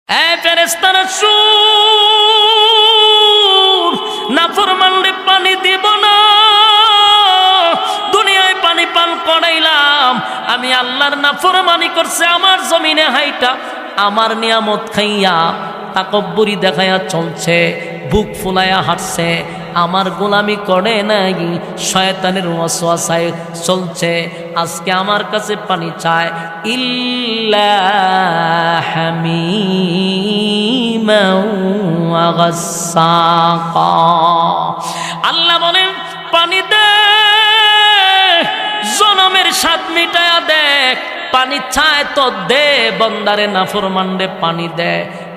এ ফেরেশতারা শুন, নাফরমানরে পানি দিব না। দুনিয়ায় পানি পান করাইলাম, আমি আল্লাহর নাফরমানি করছে, আমার জমিনে হাইটা আমার নিয়ামত খাইয়া তাকব্বুরি দেখাইয়া চলছে, বুক ফুলাইয়া হাঁটছে, আমার গোলামি করে নাই, শয়তানের ওয়াসওয়াসায় চলছে। আজকে আমার কাছে পানি চায়, ইল্লা হামিমান ওয়া গাসসাকা। আল্লাহ বলেন পানি দে, জনমের স্বাদ মিটায়া দেখ। পানি চায় তো দে, বন্দারে নাফরমানরে পানি দে,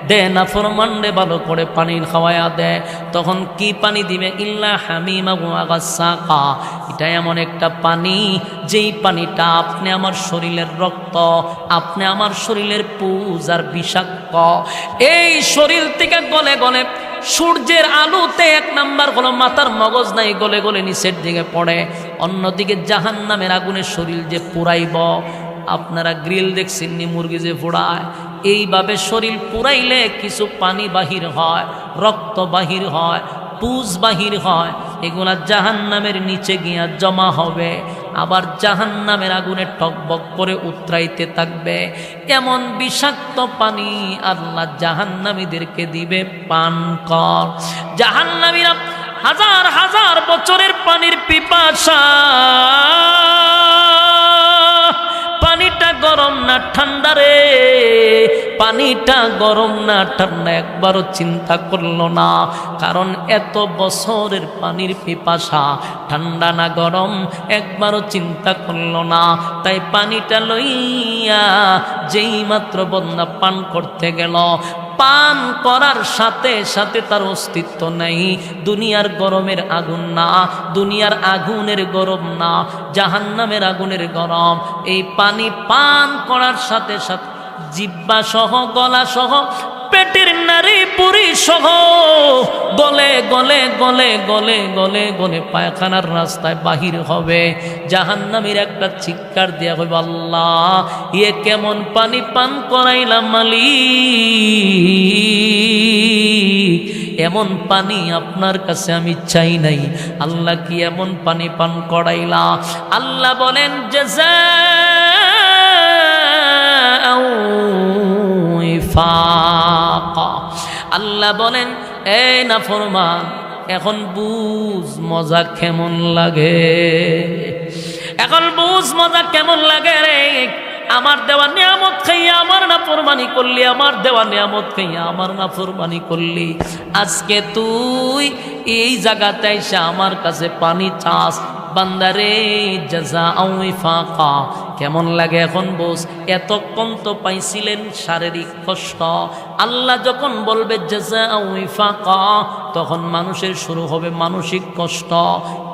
দে নাফরমানরে ভালো করে পানি খাওয়ায়া দে। তখন কি পানি দিবে? ইল্লা হামিমা ওয়া গাসসাকা। এটা এমন একটা পানি, যেই পানিটা আপনি আমার শরীরের রক্ত, আপনি আমার শরীরের পুজ আর বিষাক্ত, এই শরীর থেকে গলে গলে সূর্যের আলোতে এক নাম্বার হলো মাথার মগজ নাই, গলে গলে নিচের দিকে পড়ে। অন্যদিকে জাহান্নামের আগুনে শরীর যে পুরাইব, আপনারা গ্রিল দেখছেননি, মুরগি যে পোড়ায়, এইভাবে শরীর পুরাইলে কিছু পানি বাহির হয়, রক্ত বাহির হয়, পুজ বাহির হয়, এগুলা জাহান্নামের নিচে গিয়া জমা হবে, আবার জাহান্নামের আগুনে টকবক করে উতরাইতে থাকবে। এমন বিষাক্ত পানি আল্লাহ জাহান্নামীদেরকে দিবে, পান কর। জাহান্নামীরা হাজার হাজার বছরের পানির পিপাসা। পানিটা গরম না ঠান্ডা রে, পানিটা গরম না ঠান্ডা একবারও চিন্তা করলো না, কারণ এত বছরের পানির পিপাসা, ঠান্ডা না গরম একবারও চিন্তা করলো না। তাই পানিটা লইয়া যেই মাত্র বন্দা পান করতে গেল, পান করার সাথে সাথে তার অস্তিত্ব নেই। দুনিয়ার গরমের আগুন না, দুনিয়ার আগুনের গরম না, জাহান্নামের আগুনের গরম। এই পানি পান করার সাথে সাথে জিহ্বা সহ, গলা সহ, পেটের নারী পুরি সহ গলে গলে গলে গলে গলে গলে পায়খানার রাস্তায় বাহির হবে। জাহান্নামীর একটা চিৎকার দিয়া হইব, আল্লাহ এ কেমন পানি পান করাইলাম মালিক, এমন পানি আপনার কাছে আমি চাই নাই। আল্লাহ কি এমন পানি পান করাইলা? আল্লাহ বলেন আল্লাহ বলেন, এই নাফরমান, এখন বুঝ মজা কেমন লাগে, এখন বুঝ মজা কেমন লাগে রে। আমার দেওয়া নিয়ামত খাইয়া আমার নাফরমানি করলি, আমার দেওয়া নিয়ামত খাইয়া আমার নাফরমানি করলি। আজকে তুই এই জায়গাতে এসে আমার কাছে পানি চাস, বান্দারে জাযাআ ওয়াফাকা। কেমন লাগে এখন বোঝ। এতক্ষণ তো পাইছিলেন শারীরিক কষ্ট, আল্লাহ যখন বলবে জাযাআ ওয়াফাকা, তখন মানুষের শুরু হবে মানসিক কষ্ট।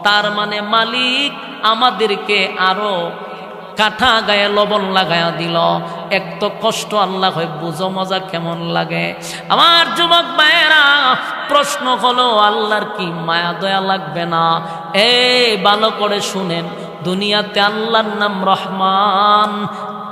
তার মানে মালিক আমাদেরকে আরো কাঠা গায়ে লবণ লাগায়া দিল। এক তো কষ্ট, আল্লাহ হয় বুঝো মজা কেমন লাগে। আমার যুবক ভাইয়েরা, প্রশ্ন হলো আল্লাহর কি মায়া দয়া লাগবে না? এই ভালো করে শুনেন, দুনিয়াতে আল্লাহর নাম রহমান।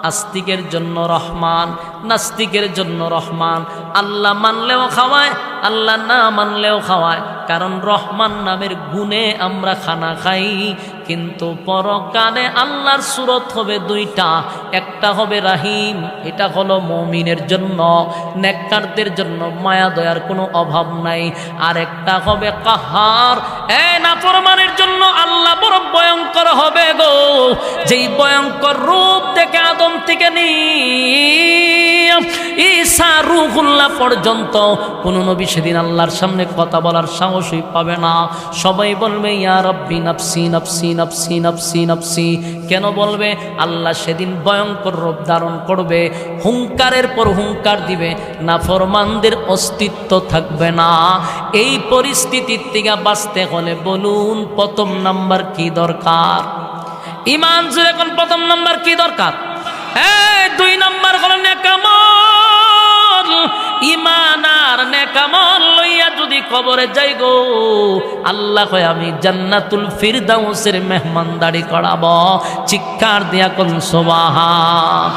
আস্তিকের জন্য রহমান, নাস্তিকের জন্য রহমান। আল্লাহ মানলেও খাওয়ায়, আল্লাহ না মানলেও খাওয়ায়, কারণ রহমান নামের গুণে আমরা খানা খাই। কিন্তু পরকালে আল্লাহর সুরত হবে দুইটা, একটা হবে রাহিম, এটা হলো মুমিনের জন্য, নেককারদের জন্য মায়া দয়ার কোনো অভাব নাই। আর একটা হবে কাহার, নাফরমানের জন্য আল্লাহ বড় ভয়ঙ্কর হবে গো। যেই ভয়ঙ্কর রূপ থেকে আদম থেকে নিয়ে ঈসা রূহুল্লাহ পর্যন্ত কোন নবী সেদিন আল্লাহর সামনে কথা বলার সাহসই পাবে না। সবাই বলবে ইয়া রব্বি নাফসি নাফসি নাফসি নাফসি নাফসি। কেন বলবে? আল্লাহ সেদিন ভয়ঙ্কর রূপ ধারণ করবে, হুঙ্কারের পর হুঙ্কার দিবে, নাফরমানদের অস্তিত্ব থাকবে না। এই পরিস্থিতির থেকে বাঁচতে হলে বলুন প্রথম নাম্বার কি দরকার? ঈমান। জুড়ে কোন প্রথম নাম্বার কি দরকার? দুই নাম্বার হলো নেকামল। ঈমান আর নেকামল লইয়া যদি কবরে যাই গো, আল্লাহ কয় আমি জান্নাতুল ফিরদাউসের মেহমানদারি করাবো। চিৎকার দিয়া কোন সুবহান।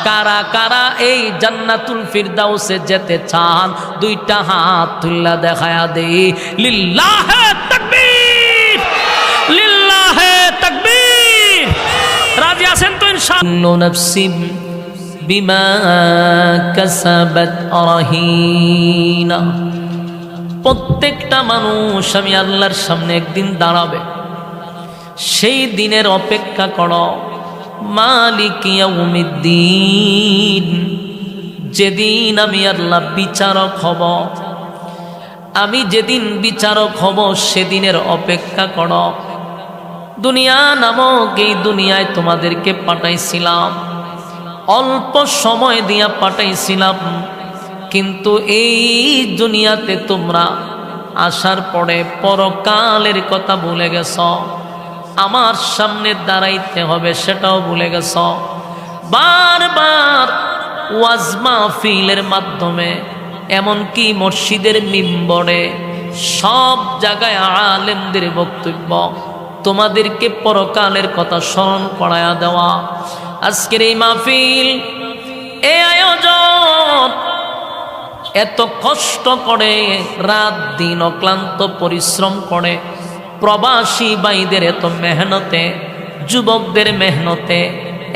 কারা কারা এই জান্নাতুল ফিরদাউসে যেতে চান দুইটা হাত তুল্লা দেখায়া দেই। লিল্লাহে তাকবীর, লিল্লাহে তাকবীর। রাজি আছেন তো ইনশাআল্লাহ? নাফসিম বিমা কাসাবাত রাহিনা। প্রত্যেকটা মানুষ আমি আল্লাহর সামনে একদিন দাঁড়াবে, সেই দিনের অপেক্ষা করো। মালিক ইয়াউমিদ্দিন, যেদিন আমি আল্লাহ বিচারক হব, আমি যেদিন বিচারক হব সেদিনের অপেক্ষা করো। দুনিয়া নামক এই দুনিয়ায় তোমাদেরকে পাঠাইছিলাম, অল্প সময় দিয়া পাঠাইছিলাম, কিন্তু এই দুনিয়াতে তোমরা আসার পরে পরকালের কথা ভুলে গেছ। আমার সামনে দাঁড়াইতে হবে সেটাও ভুলে গেছ। বারবার ওয়াজ মাহফিলের মাধ্যমে, এমনকি মসজিদের মিম্বরে, সব জায়গায় আলেমদের বক্তব্য, তোমাদেরকে পরকালের কথা স্মরণ করায়া দেওয়া। আজকের এই মাহফিল, এই আয়োজন, এত কষ্ট করে রাত দিন অক্লান্ত পরিশ্রম করে প্রবাসী ভাইদের এত মেহনতে, যুবকদের মেহনতে,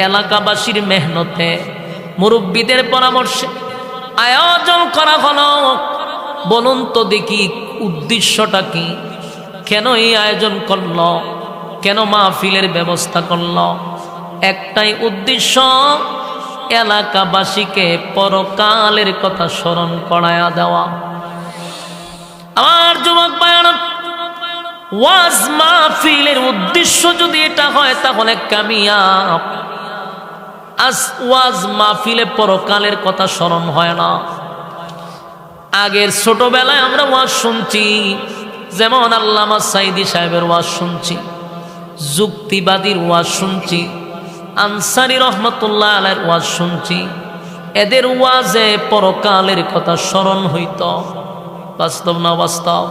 এলাকাবাসীর মেহনতে, মুরব্বীদের পরামর্শে আয়োজন করা হলো। বলুন তো দেখি উদ্দেশ্যটা কি? কেন এই আয়োজন করল? কেন মাহফিলের ব্যবস্থা করল? একটাই উদ্দেশ্য, এলাকাবাসীকে পরকালের কথা স্মরণ করায়া দেওয়া। আমার যুবক ভাইরা, ওয়াজ মাহফিলের উদ্দেশ্য যদি এটা হয় তাহলে কামিয়াব। আজ ওয়াজ মাহফিলে পরকালের কথা স্মরণ হয় না। আগের ছোটবেলায় আমরা ওয়াজ শুনছি, যেমন আল্লামা সাইদি সাহেবের ওয়াজ শুনছি, যুক্তিবাদীর ওয়াজ শুনছি, আনসারী রহমতুল্লাহ আলাইহির ওয়াজ শুনছি। এদের ওয়াজে পরকালের কথা স্মরণ হইত। বাস্তব না বাস্তব?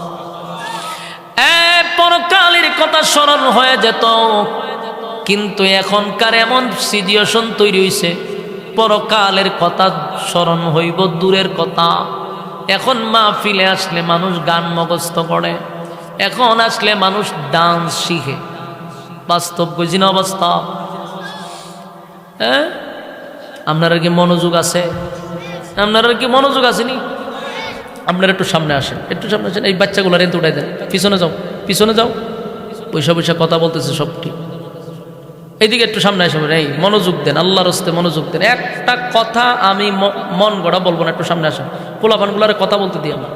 পরকালের কথা স্মরণ হয়ে যেত। কিন্তু এখনকার এমন সিচুয়েশন তৈরি হয়েছে, পরকালের কথা স্মরণ হইব দূরের কথা। এখন মাহফিলে আসলে মানুষ গান মুখস্থ করে, এখন আসলে মানুষ ডান্স শিখে। বাস্তব বুঝি না বাস্তব? হ্যাঁ, আপনারা কি মনোযোগ আছে? আপনারা কি মনোযোগ আসেনি? আপনারা একটু সামনে আসেন, একটু সামনে আসেন। এই বাচ্চাগুলো রেন্ট উঠাই দেন, পিছনে যাও, পিছনে যাও। পয়সা পয়সা কথা বলতেছে সব ঠিক। এইদিকে একটু সামনে আসেন। এই মনোযোগ দেন, আল্লাহর হস্তে মনোযোগ দেন। একটা কথা আমি মন গড়া বলবো না, একটু সামনে আসেন। পোলাপানগুলারে কথা বলতে দিয়ে আমার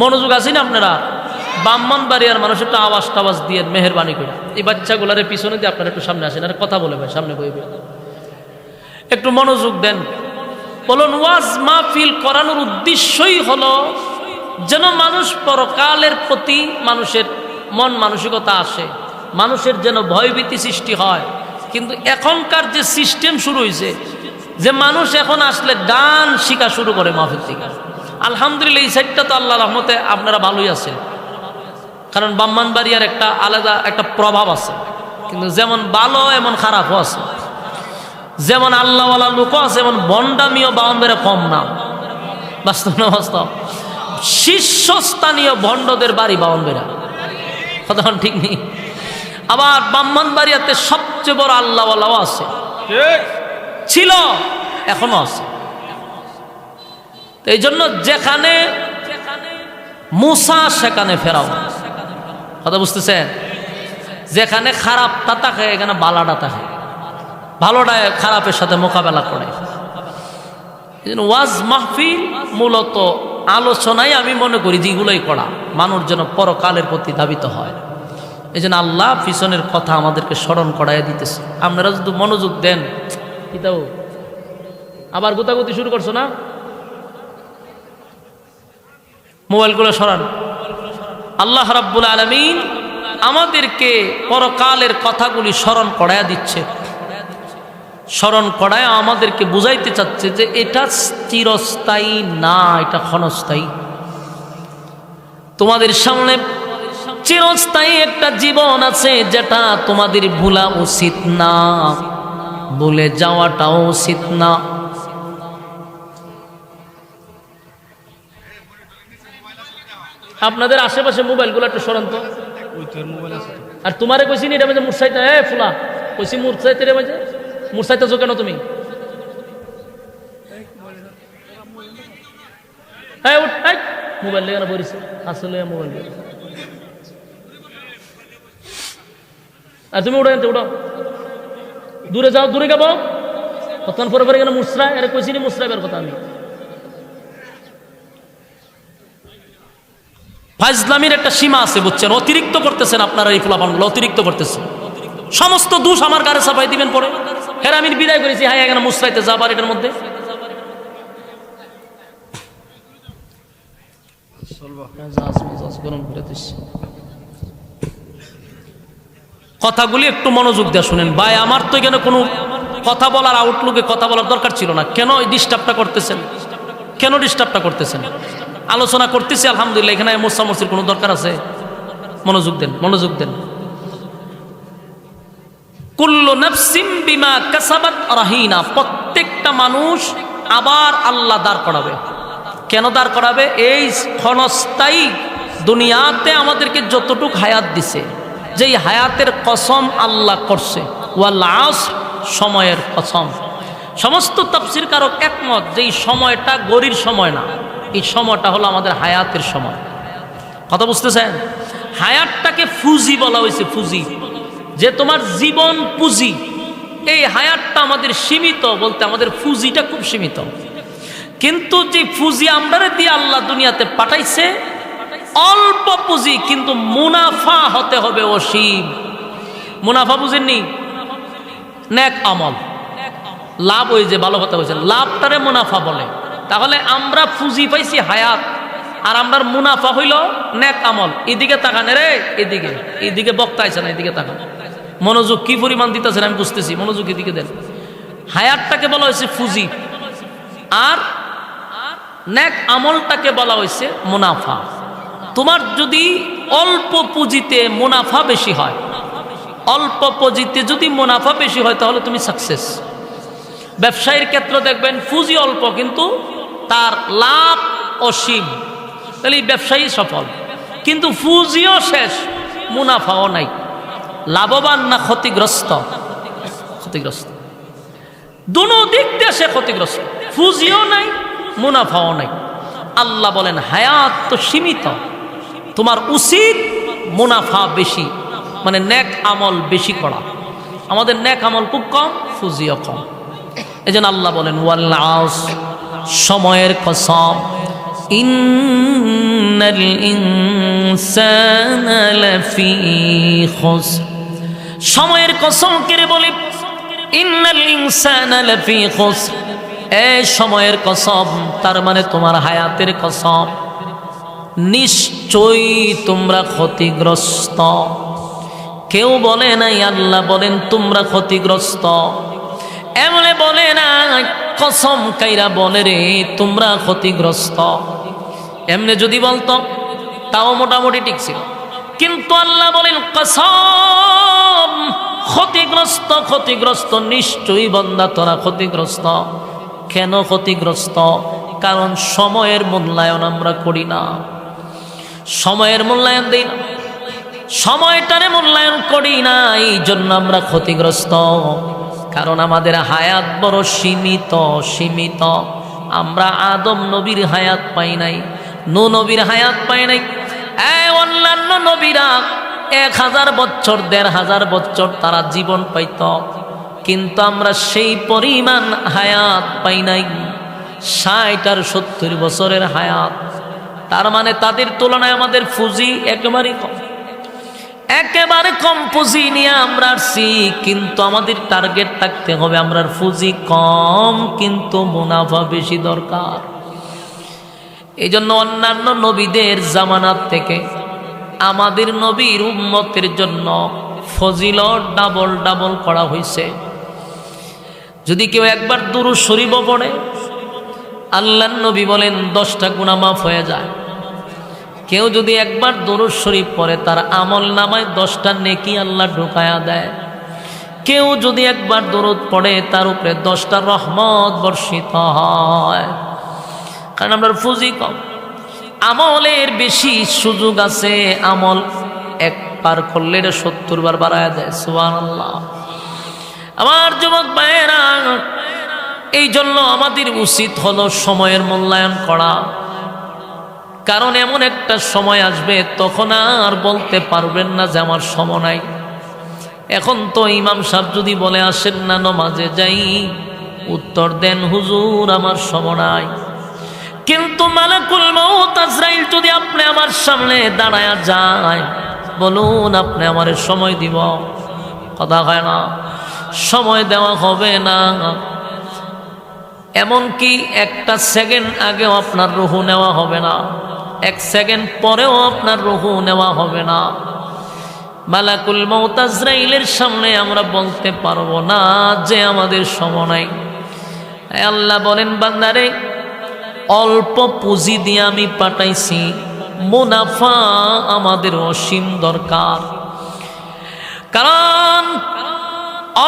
মনোযোগ আসেনি। আপনারা ব্রাহ্মণবাড়িয়ার মানুষ একটু আওয়াজ টাওয়াজ দিয়ে মেহরবানি করে এই বাচ্চাগুলারে পিছনে দিয়ে আপনারা একটু সামনে আসেন। আর কথা বলে ভাই, সামনে বইবে, একটু মনোযোগ দেন। বলুন, ওয়াজ মাহফিল করানোর উদ্দেশ্যই হলো যেন মানুষ পরকালের প্রতি মানুষের মন মানসিকতা আসে, মানুষের যেন ভয়ভীতি সৃষ্টি হয়। কিন্তু এখনকার যে সিস্টেম শুরু হয়েছে, যে মানুষ এখন আসলে গান শিখা শুরু করে মাহফিল থেকে। আলহামদুলিল্লাহ, এই সাইডটা তো আল্লাহ রহমতে আপনারা ভালোই আছেন, কারণ ব্রাহ্মণবাড়িয়ার একটা আলাদা একটা প্রভাব আছে। কিন্তু যেমন ভালো এমন খারাপও আছে, যেমন আল্লাহওয়ালা লোকও আছে, এমন বন্ডামিও বাউন্ডারে কম না। বাস্তব না বাস্তব? শীর্ষস্থানীয় ভণ্ডদের বাড়ি বাউন্ডারা, কথা ঠিক নেই? আবার ব্রাহ্মণবাড়িয়াতে সবচেয়ে বড় আল্লাহওয়ালাও আছে, ছিল, এখনো আছে। এই জন্য যেখানে মুসা সেখানে ফেরাও, কথা বুঝতেছেন? যেখানে খারাপটা থাকে এখানে বালাটা থাকে, ভালোটা খারাপের সাথে মোকাবেলা করে। এই জন্য ওয়াজ মাহফিল মূলত আলোচনায় আমি মনে করি যেগুলোই করা মানুষ যেন পরকালের প্রতি ধাবিত হয়। এই জন্য আল্লাহ পিছনের কথা আমাদেরকে স্মরণ করাইয়া দিতেছে। আপনারা যদি মনোযোগ দেন, কিতাও আবার গোতাগুতি শুরু করছো না? মোবাইলগুলো সরান। আল্লাহ রাব্বুল আলামিন আমাদেরকে পরকালের কথাগুলি স্মরণ করাইয়া দিচ্ছে, স্মরণ করায় আমাদেরকে বুঝাইতে চাচ্ছে যে এটা চিরস্থায়ী না, এটা ক্ষণস্থায়ী। তোমাদের সামনে চিরস্থায়ী একটা জীবন আছে, যেটা তোমাদের ভুলা উচিত না। ভুলে যাওয়াটাও উচিত না। আপনাদের আশেপাশে মোবাইলগুলো একটু সরান তো। আর তোমারে কইছি নি এটা মাঝে মুরসাইতে ফুলা কইছি মুরসাইতে রে মাঝে মুরসাইতেছো কেন তুমি? মোবাইল লেগে পড়েছে আসলে মোবাইল। আর তুমি উঠে উঠো, দূরে যাও, দূরে যাবো। কতক্ষণ পরে পরে গেলে মুসরায়, আরে কইছি নি মুসরাইবের কথা আমি। ফাজলামির একটা সীমা আছে বুঝছেন, অতিরিক্ত করতেছেন আপনারা এই ফুলাপানগুলো, অতিরিক্ত করতেছেন। সমস্ত দোষ আমার গাড়ি চাপাই দিবেন পরে। হ্যাঁ আমি বিদায় করেছি, হ্যাঁ এখানে মুসরাইতে যাবার এটার মধ্যে কথাগুলি একটু মনোযোগ দিয়ে শুনেন ভাই। আমার তো এখানে কোনো কথা বলার আউটলুকে কথা বলার দরকার ছিল না। কেন এই ডিস্টার্বটা করতেছেন? কেন ডিস্টার্বটা করতেছেন? আলোচনা করতেছি আলহামদুলিল্লাহ, এখানে মোসামসির কোনো দরকার আছে? মনোযোগ দেন, মনোযোগ দেন। কুল্লু নাফসিম বিমা কাসাবাত রাহিনা, প্রত্যেকটা মানুষ আবার আল্লাহ দাঁড় করাবে। কেন দাঁড় করাবে? এই ক্ষণস্থায়ী দুনিয়াতে আমাদেরকে যতটুক হায়াত দিছে, যেই হায়াতের কসম আল্লাহ করছে, ওয়াল আসর, সময়ের কসম। সমস্ত তাফসীর কারক একমত যে এই সময়টা গরির সময় না, এই সময়টা হলো আমাদের হায়াতের সময়। কথা বুঝতেছেন? হায়াতটাকে ফুজি বলা হয়েছে, ফুজি, যে তোমার জীবন পুঁজি। এই হায়াতটা আমাদের সীমিত, বলতে আমাদের ফুজিটা খুব সীমিত। কিন্তু যে ফুজি আমরা দিয়ে আল্লাহ দুনিয়াতে পাঠাইছে অল্প পুঁজি, কিন্তু মুনাফা হতে হবে অসীম। মুনাফা বুঝেননি? নেক আমল, লাভ। ওই যে ভালো কথা বলছেন, লাভটারে মুনাফা বলে। তাহলে আমরা পুঁজি পাইছি হায়াত, আর আমরার মুনাফা হইল নেক আমল। এদিকে তাকান রে, এদিকে, এদিকে বক্তা আইছে না, এদিকে তাকান। মনোযোগ কি পরিমাণ দিতেছেন আমি বুঝতেছি, মনোযোগ এদিকে দেন। হায়াতটাকে বলা হয়েছে পুঁজি, আর নেক আমলটাকে বলা হয়েছে মুনাফা। তোমার যদি অল্প পুঁজিতে মুনাফা বেশি হয়, অল্প পুঁজিতে যদি মুনাফা বেশি হয়, তাহলে তুমি সাকসেস। ব্যবসায়ীর ক্ষেত্রে দেখবেন পুঁজি অল্প কিন্তু তার লাভ অসীম, তাহলে ব্যবসায়ী সফল। কিন্তু পুঁজিও শেষ, মুনাফাও নাই। লাভবান না ক্ষতিগ্রস্ত? ক্ষতিগ্রস্ত। দুনো দিক দিয়ে সে ক্ষতিগ্রস্ত, পুঁজিও নাই, মুনাফাও নাই। আল্লাহ বলেন হায়াত তো সীমিত, তোমার উচিত মুনাফা বেশি, মানে নেক আমল বেশি করা। আমাদের নেক আমল খুব কম, পুঁজিও কম। এই জন্য আল্লাহ বলেন ওয়াল আসর, সময়ের কসম, ইন্নাল ইনসানা লাফি খুসর। সময়ের কসম করে বলে ইন্নাল ইনসানা লাফি খুসর, এই সময়ের কসম, তার মানে তোমার হায়াতের কসম, নিশ্চয়ই তোমরা ক্ষতিগ্রস্ত। কেউ বলে নাই, আল্লাহ বলেন তোমরা ক্ষতিগ্রস্ত। এমনে বলে না, কসম কাইরা বলে রে তোমরা ক্ষতিগ্রস্ত। এমনে যদি বলতো তাও মোটামুটি ঠিক ছিল, কিন্তু আল্লাহ বলেন কসম, ক্ষতিগ্রস্ত, ক্ষতিগ্রস্ত, নিশ্চয়ই বান্দা তোরা ক্ষতিগ্রস্ত। কেন ক্ষতিগ্রস্ত? কারণ সময়ের মূল্যায়ন আমরা করি না, সময়ের মূল্যায়ন দিই না, সময়টারে মূল্যায়ন করি না, এই জন্য আমরা ক্ষতিগ্রস্ত। কারণ আমাদের হায়াত বড় সীমিত, সীমিত। আমরা আদম নবীর হায়াত পাই নাই, নূহ নবীর হায়াত পাই নাই। অন্যান্য নবীরা 1000 বছর, 1500 বছর তারা জীবন পাইত, কিন্তু আমরা সেই পরিমাণ হায়াত পাই নাই, 60 আর 70 বছরের হায়াত। তার মানে তাদের তুলনায় আমাদের পুঁজি একেবারেই কম, একেবারে কম পুঁজি নিয়ে আমরা আসছি। কিন্তু আমাদের টার্গেট থাকতে হবে আমরা পুঁজি কম কিন্তু মুনাফা বেশি দরকার। এই জন্য অন্যান্য নবীদের জামানাত থেকে আমাদের নবীর উম্মতের জন্য ফজিলত ডাবল ডাবল করা হয়েছে। যদি কেউ একবার দুরূদ শরীফ পড়ে, আল্লাহর নবী বলেন 10টা গুনাহ মাফ হয়ে যায়। কেউ যদি একবার দুরূদ শরীফ পড়ে, তার আমল নামায় 10টা নেকি আল্লাহ ঢুকায়া দেয়। কেউ যদি একবার দরুদ পড়ে তার উপরে 10টা রহমত বর্ষিত হয়। কারণ আমরা ফুজি কম, আমলের বেশি সুযোগ আছে। আমল একবার করলে 70 বার বাড়ায় দেয়। সুবহানাল্লাহ। আমার যুবক ভাইয়েরা, এই জন্য আমাদের উচিত হলো সময়ের মূল্যায়ন করা। কারণ এমন একটা সময় আসবে তখন আর বলতে পারবেন না যে আমার সময় নাই। এখন তো ইমাম সাহেব যদি বলে আসেন না নামাজে যাই, উত্তর দেন হুজুর আমার সময় নাই। কিন্তু মালাকুল মউত আজরাইল যদি আপনি আমার সামনে দাঁড়ায়া যায়, বলুন আপনি আমার সময় দিব, কথা হয় না, সময় দেওয়া হবে না। এমনকি একটা সেকেন্ড আগেও আপনার রুহু নেওয়া হবে না, 1 সেকেন্ড পরেও আপনার রুহু নেওয়া হবে না। মালাকুল মউত আজরাইলের সামনে আমরা বলতে পারবো না যে আমাদের সময় নাই। আল্লাহ বলেন, বান্দারে অল্প পুঁজি দিয়ে আমি পাঠাইছি, মুনাফা আমাদের অসীম দরকার। কারণ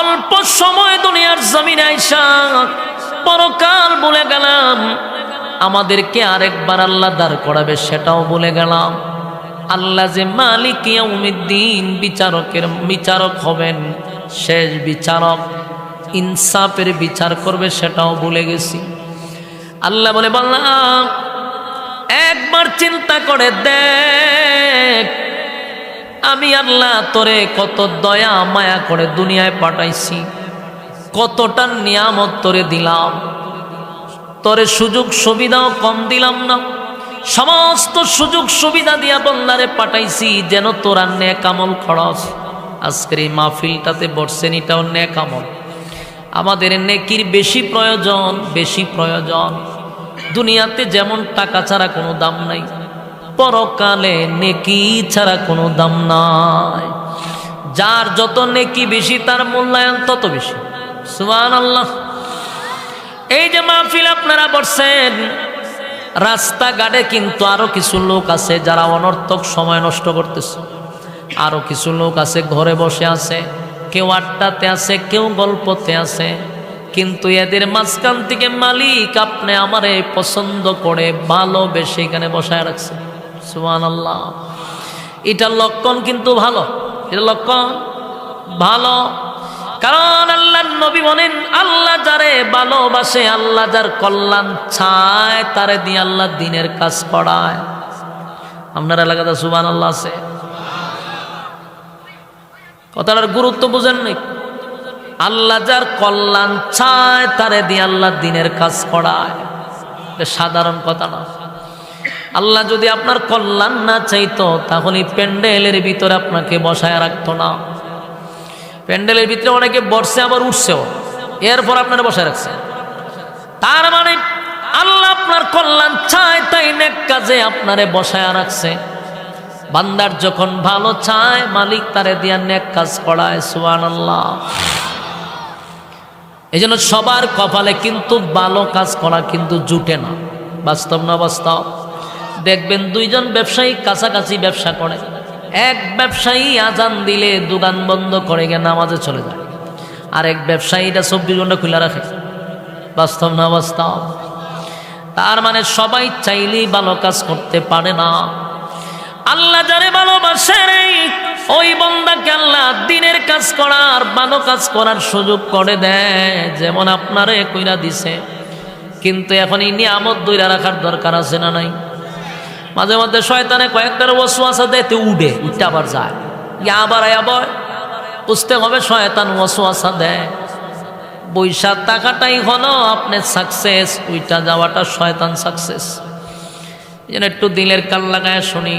অল্প সময় দুনিয়ার জমিনে আইসা পরকাল বলে গেলাম, আমাদেরকে আরেকবার আল্লাহ দাঁড় করাবে সেটাও বলে গেলাম। আল্লাহ যে মালিক ইয়াউমিদ্দিন, বিচারক হবেন, শেষ বিচারক, ইনসাফের বিচার করবে সেটাও ভুলে গেছি। আল্লাহ বলে, বান্দা একবার চিন্তা করে দেখ, আমি আল্লাহ তোরে কত দয়া মায়া করে দুনিয়ায় পাঠাইছি, কতটা নিয়ামত তোরে দিলাম, তোরে সুযোগ সুবিধাও কম দিলাম না। সমস্ত সুযোগ সুবিধা দিয়া বন্দারে পাঠাইছি যেন তোরা নেক আমল খরচ। আজকের এই মাহফিলটাতে বসছেন, এটাও নেক আমল। আমাদের নেকির বেশি প্রয়োজন। দুনিয়াতে যেমন টাকা ছাড়া কোনো দাম নাই, পরকালে নেকি ছাড়া কোনো দাম নাই। যার যত নেকি বেশি তার মূল্যায়ন তত বেশি। সুবহানাল্লাহ। এই যে মাহফিল আপনারা বসছেন, রাস্তাঘাটে কিন্তু আরো কিছু লোক আছে যারা অনর্থক সময় নষ্ট করতেছে। আরো কিছু লোক আছে ঘরে বসে আছে, কেউ আড্ডাতে আছে, কেউ গল্পতে আছে। কিন্তু এদের মাঝখান থেকে মালিক আপনি আমারে পছন্দ করে ভালোবেসে এখানে বসায় রাখছে। সুবহানাল্লাহ। এটার লক্ষণ কিন্তু ভালো, এটা লক্ষণ ভালো। কারণ আল্লাহর নবী বলেন, আল্লাহ যারে ভালোবাসে, আল্লাহ যার কল্যাণ চায়, তারে দিয়ে আল্লাহ দ্বীনের কাজ করায়। আপনার এলাকাতে সুবহানাল্লাহ আছে? কথাটার গুরুত্ব বুঝেন নাই? আল্লাহ যার কল্যাণ চায় তারে দিয়ে আল্লাহ দ্বীনের কাজ করায়। এটা সাধারণ কথা না। আল্লাহ যদি আপনার কল্যাণ না চাইতো তাহলে প্যান্ডেলের ভিতরে আপনাকে বসায় রাখতো না। প্যান্ডেলের ভিতরে অনেকে বসছে আবার উঠছেও, এরপর আপনারা বসায় রাখছে। তার মানে আল্লাহ আপনার কল্যাণ চায়, তাই নেক কাজে আপনারে বসায় রাখছে। বান্দার যখন ভালো চায়, মালিক তারে দিয়া নেক কাজ করায়। সুবহানাল্লাহ। এই জন্য সবার কপালে কিন্তু ভালো কাজ করা কিন্তু জুটে না। বাস্তব না বাস্তব? দেখবেন দুইজন ব্যবসায়ী কাছাকাছি ব্যবসা করে, এক ব্যবসায়ী আজান দিলে দোকান বন্ধ করে গিয়ে নামাজে চলে যায়, আর এক ব্যবসায়ীটা 24 ঘন্টা খোলা রাখে। বাস্তব না বাস্তব? তার মানে সবাই চাইলেই ভালো কাজ করতে পারে না। আল্লাহ যারে ভালোবাসে ওই বান্দাকে আল্লাহ দ্বীনের কাজ করার, ভালো কাজ করার সুযোগ করে দেয়, যেমন আপনারে কইরা দিছে। কিন্তু এখন এই নিয়ামত ধইরা রাখার দরকার আছে না নাই? মাঝে মধ্যে শয়তানে কয়েকটার ওয়াসওয়াসা দেয়, উঠতে আবার যায়, আবার আবার বুঝতে হবে শয়তান ওয়াসওয়াসা দেয়। বৈশা টাকাটাই হলো আপনি সাকসেস, উইটা যাওয়াটা শয়তান সাকসেস। যেন একটু দিলের কান লাগায় শুনি,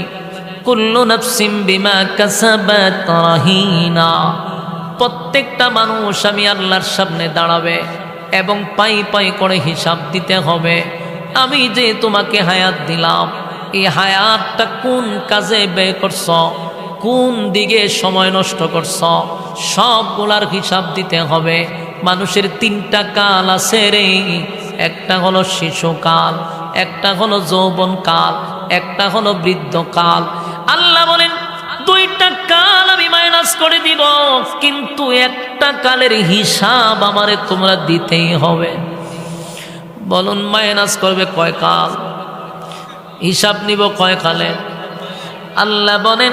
কুল্লু নাফসিম বিমা কাসাবাত রাহিনা। প্রত্যেকটা মানুষ আমি আল্লাহর সামনে দাঁড়াবে এবং পাই পাই করে হিসাব দিতে হবে। আমি যে তোমাকে হায়াত দিলাম, এই হায়াতটা কোন কাজে ব্যয় করছ, কোন দিকে সময় নষ্ট করছ, সবগুলার হিসাব দিতে হবে। মানুষের 3টা কাল আছে রে, একটা হলো শিশুকাল, একটা হলো যৌবনকাল, একটা হলো বৃদ্ধকাল। আল্লাহ বলেন 2 2টা কাল আমি মাইনাস করে দিব, কিন্তু একটা কালের হিসাব আমারে তোমরা দিতেই হবে। বলুন মাইনাস করবে কয় কাল, হিসাব নিব কয় কালে? আল্লাহ বলেন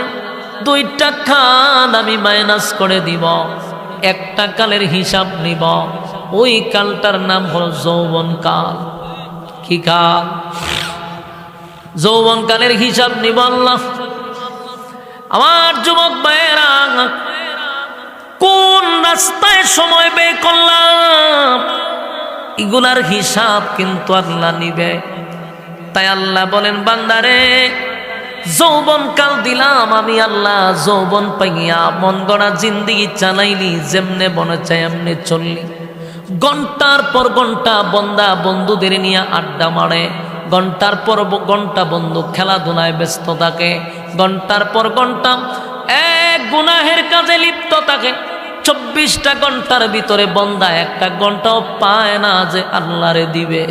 2টা কাল আমি মাইনাস করে দিব, একটা কালের হিসাব নিব। ওই কালটার নাম হলো যৌবন কাল। কি কাল? যৌবন কালের হিসাব নিব আল্লাহ। আমার যুবক ভাইয়েরা, কোন রাস্তায় সময় ব্যয় করলাম এগুলার হিসাব কিন্তু আল্লাহ নিবে। তাই আল্লাহ বলেন বান্দারে যৌবন কাল দিলাম আমি আল্লাহ, যৌবন পাইয়া মন গড়া জিন্দিগি চালাইলি, যেমনে মনে চাই এমনি চললি। ঘন্টার পর ঘন্টা বন্দা বন্ধুদের নিয়ে আড্ডা মারে, ঘন্টার পর ঘন্টা বন্ধু খেলাধুলায় ব্যস্ত থাকে, ঘন্টার পর ঘন্টা এক গুনাহের কাজে লিপ্ত থাকে। 24টা ঘন্টার ভিতরে বন্দা একটা ঘন্টাও পায় না যে আল্লাহরে দিবে।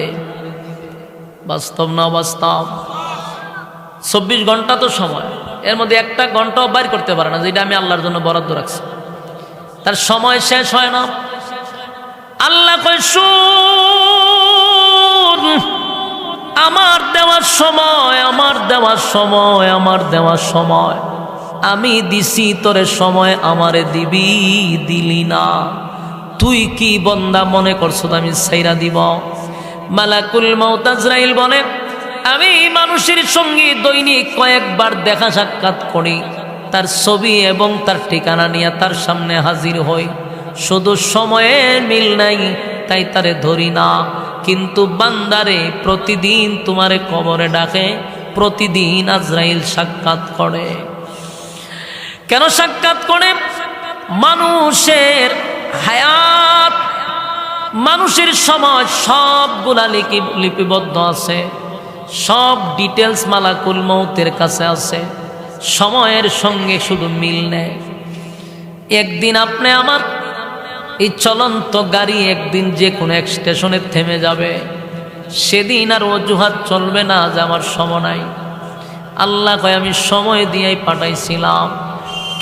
বাস্তব না বাস্তব? 24 ঘন্টা তো সময়, এর মধ্যে একটা ঘন্টাও বাইর করতে পারে না যেটা আমি আল্লাহর জন্য বরাদ্দ রাখছি। তার সময় শেষ হয় না। আল্লাহ কয় শুন, আমার দেওয়ার সময়, আমার দেওয়ার সময়, আমার দেওয়ার সময় আমি দিছি তোরে, সময় আমারে দিবি, দিলি না। তুই কি বন্দা মনে করছো আমি সাইরা দিব? মালাকুল মউত আজরাইল বলে আমি মানুষের সঙ্গে দৈনিক কয়েকবার দেখা সাক্ষাৎ করি, তার ছবি এবং তার ঠিকানা নিয়ে তার সামনে হাজির হই। শুধু সময়ের মিল নাই তাই তারে ধরি না, কিন্তু বান্দারে প্রতিদিন তোমারে কবরে ডাকে, প্রতিদিন আজরাইল সাক্ষাৎ করে। কেন সাক্ষাৎ করে? মানুষের হায়াত, মানুষের সময় সবগুলা লিপিবদ্ধ আছে, সব ডিটেলস মালাকুল মউতের কাছে আছে। সময়ের সঙ্গে শুধু মিল নেই। একদিন আপনি আমার এই চলন্ত গাড়ি একদিন যে কোনো এক স্টেশনে থেমে যাবে, সেদিন আর অজুহাত চলবে না যে আমার সময় নাই। আল্লাহ কয় আমি সময় দিয়েই পাঠাইছিলাম।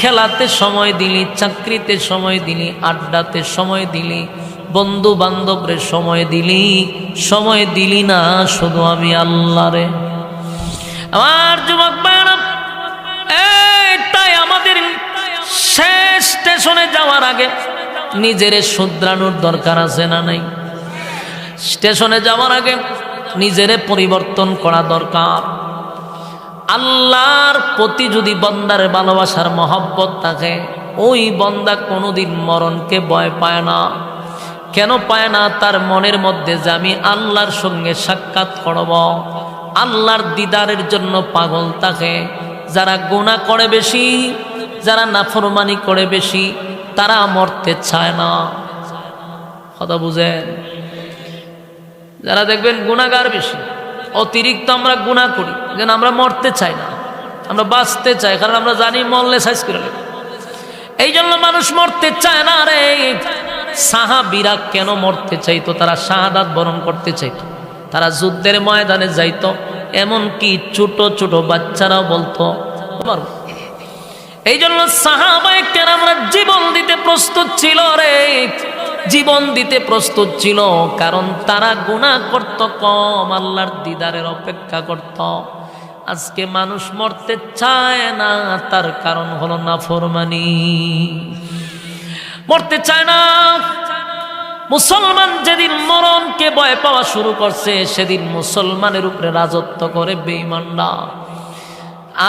খেলাতে সময় দিলি, চাকরিতে সময় দিলি, আড্ডাতে সময় দিলি, বন্ধু বান্ধবরে সময় দিলি, সময় দিলি না শুধু আমি আল্লাহরে। আমার যুবক ভাইরা, এটাই আমাদের শেষ স্টেশনে যাওয়ার আগে নিজেরে শুধরানোর দরকার আছে না নাই? স্টেশনে যাওয়ার আগে নিজেরে পরিবর্তন করা দরকার। আল্লাহর প্রতি যদি বন্দার ভালোবাসার মহব্বত থাকে, ওই বন্দা কোনোদিন মরণকে ভয় পায় না। কেন পায় না? তার মনের মধ্যে যে আমি আল্লাহর সঙ্গে সাক্ষাৎ করব, আল্লাহর দিদারের জন্য পাগল থাকে। যারা গুনাহ করে বেশি, যারা নাফরমানি করে বেশি, তারা মরতে চায় না। কথা বুঝেন? যারা দেখবেন গুনাহগার বেশি, অতিরিক্ত আমরা গুনাহ করি, যেন আমরা মরতে চাই না, আমরা বাঁচতে চাই, কারণ আমরা জানি মরলে সাইজ করে নেবে। এই জন্য মানুষ মরতে চায় না। রে সাহাবীরা কেন মরতে চাইতো? তারা শাহাদাত বরণ করতে চাইতো, তারা যুদ্ধের ময়দানে যাইতো। এমনকি ছোট ছোট বাচ্চারাও বলতো মারব। এই জন্য সাহাবায়ে কেরামরা জীবন দিতে প্রস্তুত ছিল। রে জীবন দিতে প্রস্তুত ছিল, কারণ তারা গুনাহ করত কম, আল্লাহর দিদারের অপেক্ষা করত। আজকে মানুষ মরতে চায় না, তার কারণ হলো নাফরমানি। মরতে চায় না। মুসলমান যেদিন মরণকে ভয় পাওয়া শুরু করছে, সেদিন মুসলমানের উপরে রাজত্ব করে বেঈমানরা।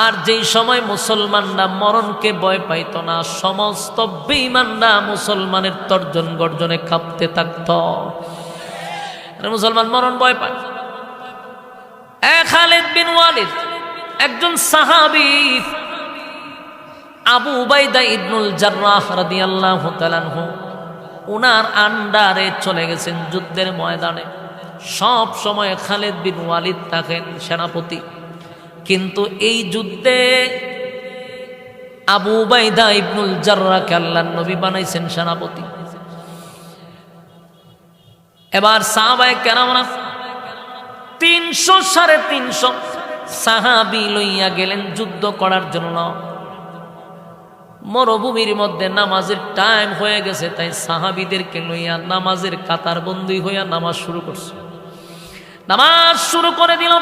আর যেই সময় মুসলমানরা মরণকে ভয় পাইত না, সমস্ত বেঈমানরা মুসলমানের তর্জন গর্জনে কাঁপতে থাকত। মুসলমান মরণ ভয় পায়। খালিদ বিন ওয়ালিদ একজন সাহাবী, আবু উবাইদা ইবনুল জাররাহ রাদিয়াল্লাহু তাআলা আনহু, ওনার আন্ডারে চলে গেছেন যুদ্ধের ময়দানে। সব সময় খালিদ বিন ওয়ালিদ থাকেন সেনাপতি, কিন্তু এই যুদ্ধে আবু উবাইদা ইবনুল জাররাহকে আল্লাহর নবী বানাইছেন সেনাপতি। এবার সাহাবায়ে কেরামরা 300 সাহাবী লইয়া গেলেন যুদ্ধ করার জন্য। মরুভূমির মধ্যে নামাজের টাইম হয়ে গেছে, তাই সাহাবীদেরকে লইয়া নামাজের কাতার বন্দী হইয়া নামাজ শুরু করছে। নামাজ শুরু করে দিল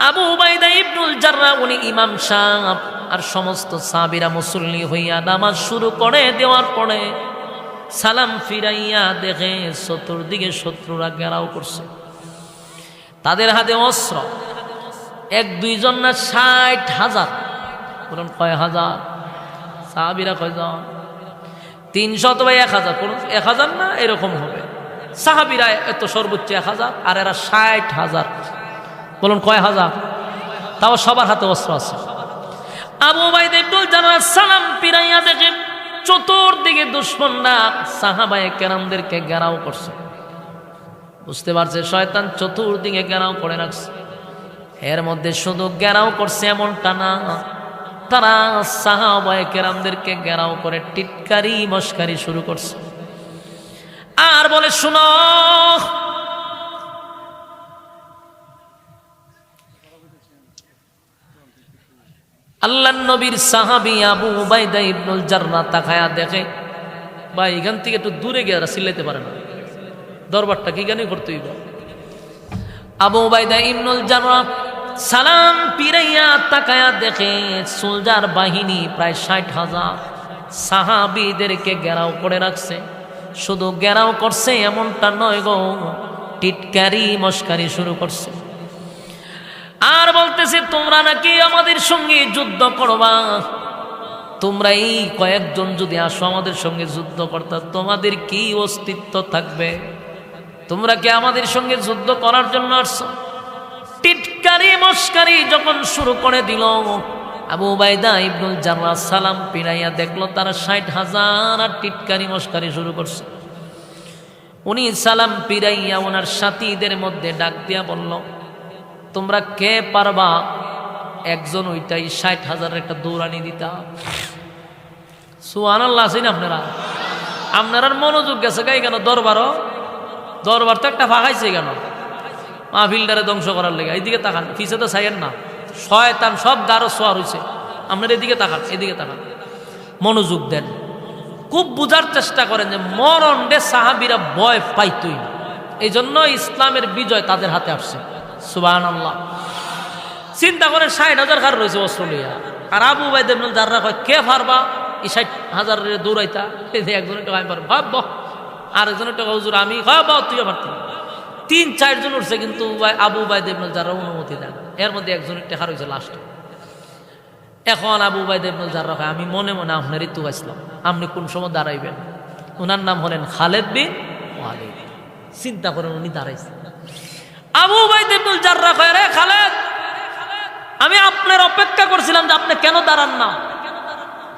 আবু উবাইদা ইবনুল জাররাহ, উনি ইমাম সাহেব, আর সমস্ত সাহাবীরা মুসল্লি হইয়া নামাজ শুরু করে দেওয়ার পরে সালাম ফিরাইয়া দেখে চতুর্দিকে শত্রুরা ঘেরাও করছে, তাদের হাতে অস্ত্র। এক দুইজন না 60,000। বলুন কয় হাজার? সাহাবীরা কয়জন? 300 অথবা 1000, কোন 1000 না এরকম হবে। সাহাবীরা এত সর্বোচ্চ 1000, আর এরা 60,000। বলুন কয় হাজার? তাও সবার হাতে অস্ত্র আছে। আবু উবাইদা ইবনুল জাররাহ সালাম ফিরাইয়া দেখে চতুর্দিকে দুশমনরা সাহাবায়ে কেরামদেরকে ঘেরাও করছে। বুঝতে পারছে শয়তান চতুর্দিকে ঘেরাও করে রাখছে। এর মধ্যে শুধু ঘেরাও করছে এমনটা না, তারা সাহাবায়ে কেরামদেরকে ঘেরাও করে টিটকারি মস্কারি শুরু করছে। আর বলে, শুনো, আল্লাহর নবীর সাহাবী আবু উবাইদা ইবনুল জাররাহ তাকায়া দেখে, ভাই এখান থেকে একটু দূরে গিয়ে চিল্লাইতে পারে না, দরবারটা কি গানে করতে হইব। আবু উবাইদা ইবনুল জাররাহ সালাম পিরাইয়া তাকায়া দেখে সোলজার বাহিনী প্রায় 60,000 সাহাবীদেরকে ঘেরাও করে রাখছে। শুধু ঘেরাও করছে এমনটা নয় গো, টিটকারি মস্কারি শুরু করছে। আর বলতেছে, তোমরা নাকি আমাদের সঙ্গে যুদ্ধ করবা, তোমরা এই কয়েকজন যদি আসো আমাদের সঙ্গে যুদ্ধ করতে, তোমাদের কি অস্তিত্ব থাকবে? তোমরা কি আমাদের সঙ্গে যুদ্ধ করার জন্য আসছো? টিটকারি মস্কারি যখন শুরু করে দিল, আবু উবাইদা ইবনুল জাররাহ সালাম পিরাইয়া দেখলো তারা 60,000 আর টিটকারি মস্কারি শুরু করছে। উনি সালাম পিরাইয়া ওনার সাথীদের মধ্যে ডাক দিয়া বলল, তোমরা কে পারবা একজন ওইটাই 60,000 একটা দৌড়ানি দিতা? সুবহানাল্লাহ। আছেন আপনারা? আপনার মনোযোগ গেছে গাই কেন? দরবার তো একটা ফাঁকাইছে কেন? মাহফিলটারে ধ্বংস করার লেগে। এইদিকে তাকান, পিছে তো চাইয়েন না, শয়তান সব দ্বারও সোয়ার হয়েছে। আপনার এদিকে তাকান, এদিকে তাকান, মনোযোগ দেন, খুব বুঝার চেষ্টা করেন যে মরণ ডে সাহাবীরা ভয় পাইতই না, এই জন্য ইসলামের বিজয় তাদের হাতে আসছে। সুবহানাল্লাহ। চিন্তা করে 60,000 কার রয়েছে অস্ত্র লইয়া, আর আবু উবাইদা ইবনুল জাররাহ কয় কে পারবা এই 60,000 দৌড়াইতা? একজনের টাকা আমি পারবো, ভাব। আর একজনের টাকা হুজুর আমি, বাবা তুইও পারতি। 3-4 জন উঠছে, কিন্তু আবু উবাইদা ইবনুল জাররাহ অনুমতি দেন। এর মধ্যে একজনের টাকা রয়েছে লাস্টে। এখন আবু উবাইদা ইবনুল জাররাহ কয়, আমি মনে মনে আপনারই তো আসলাম, আপনি কোন সময় দাঁড়াইবেন? ওনার নাম হলেন খালেদ বিন ওয়ালিদ। চিন্তা করেন, উনি দাঁড়াইছে। আবু উবাইদা ইবনুল জাররাহ কয়, রে খালেদ, আমি আপনার অপেক্ষা করছিলাম যে আপনি কেন দাঁড়ান না?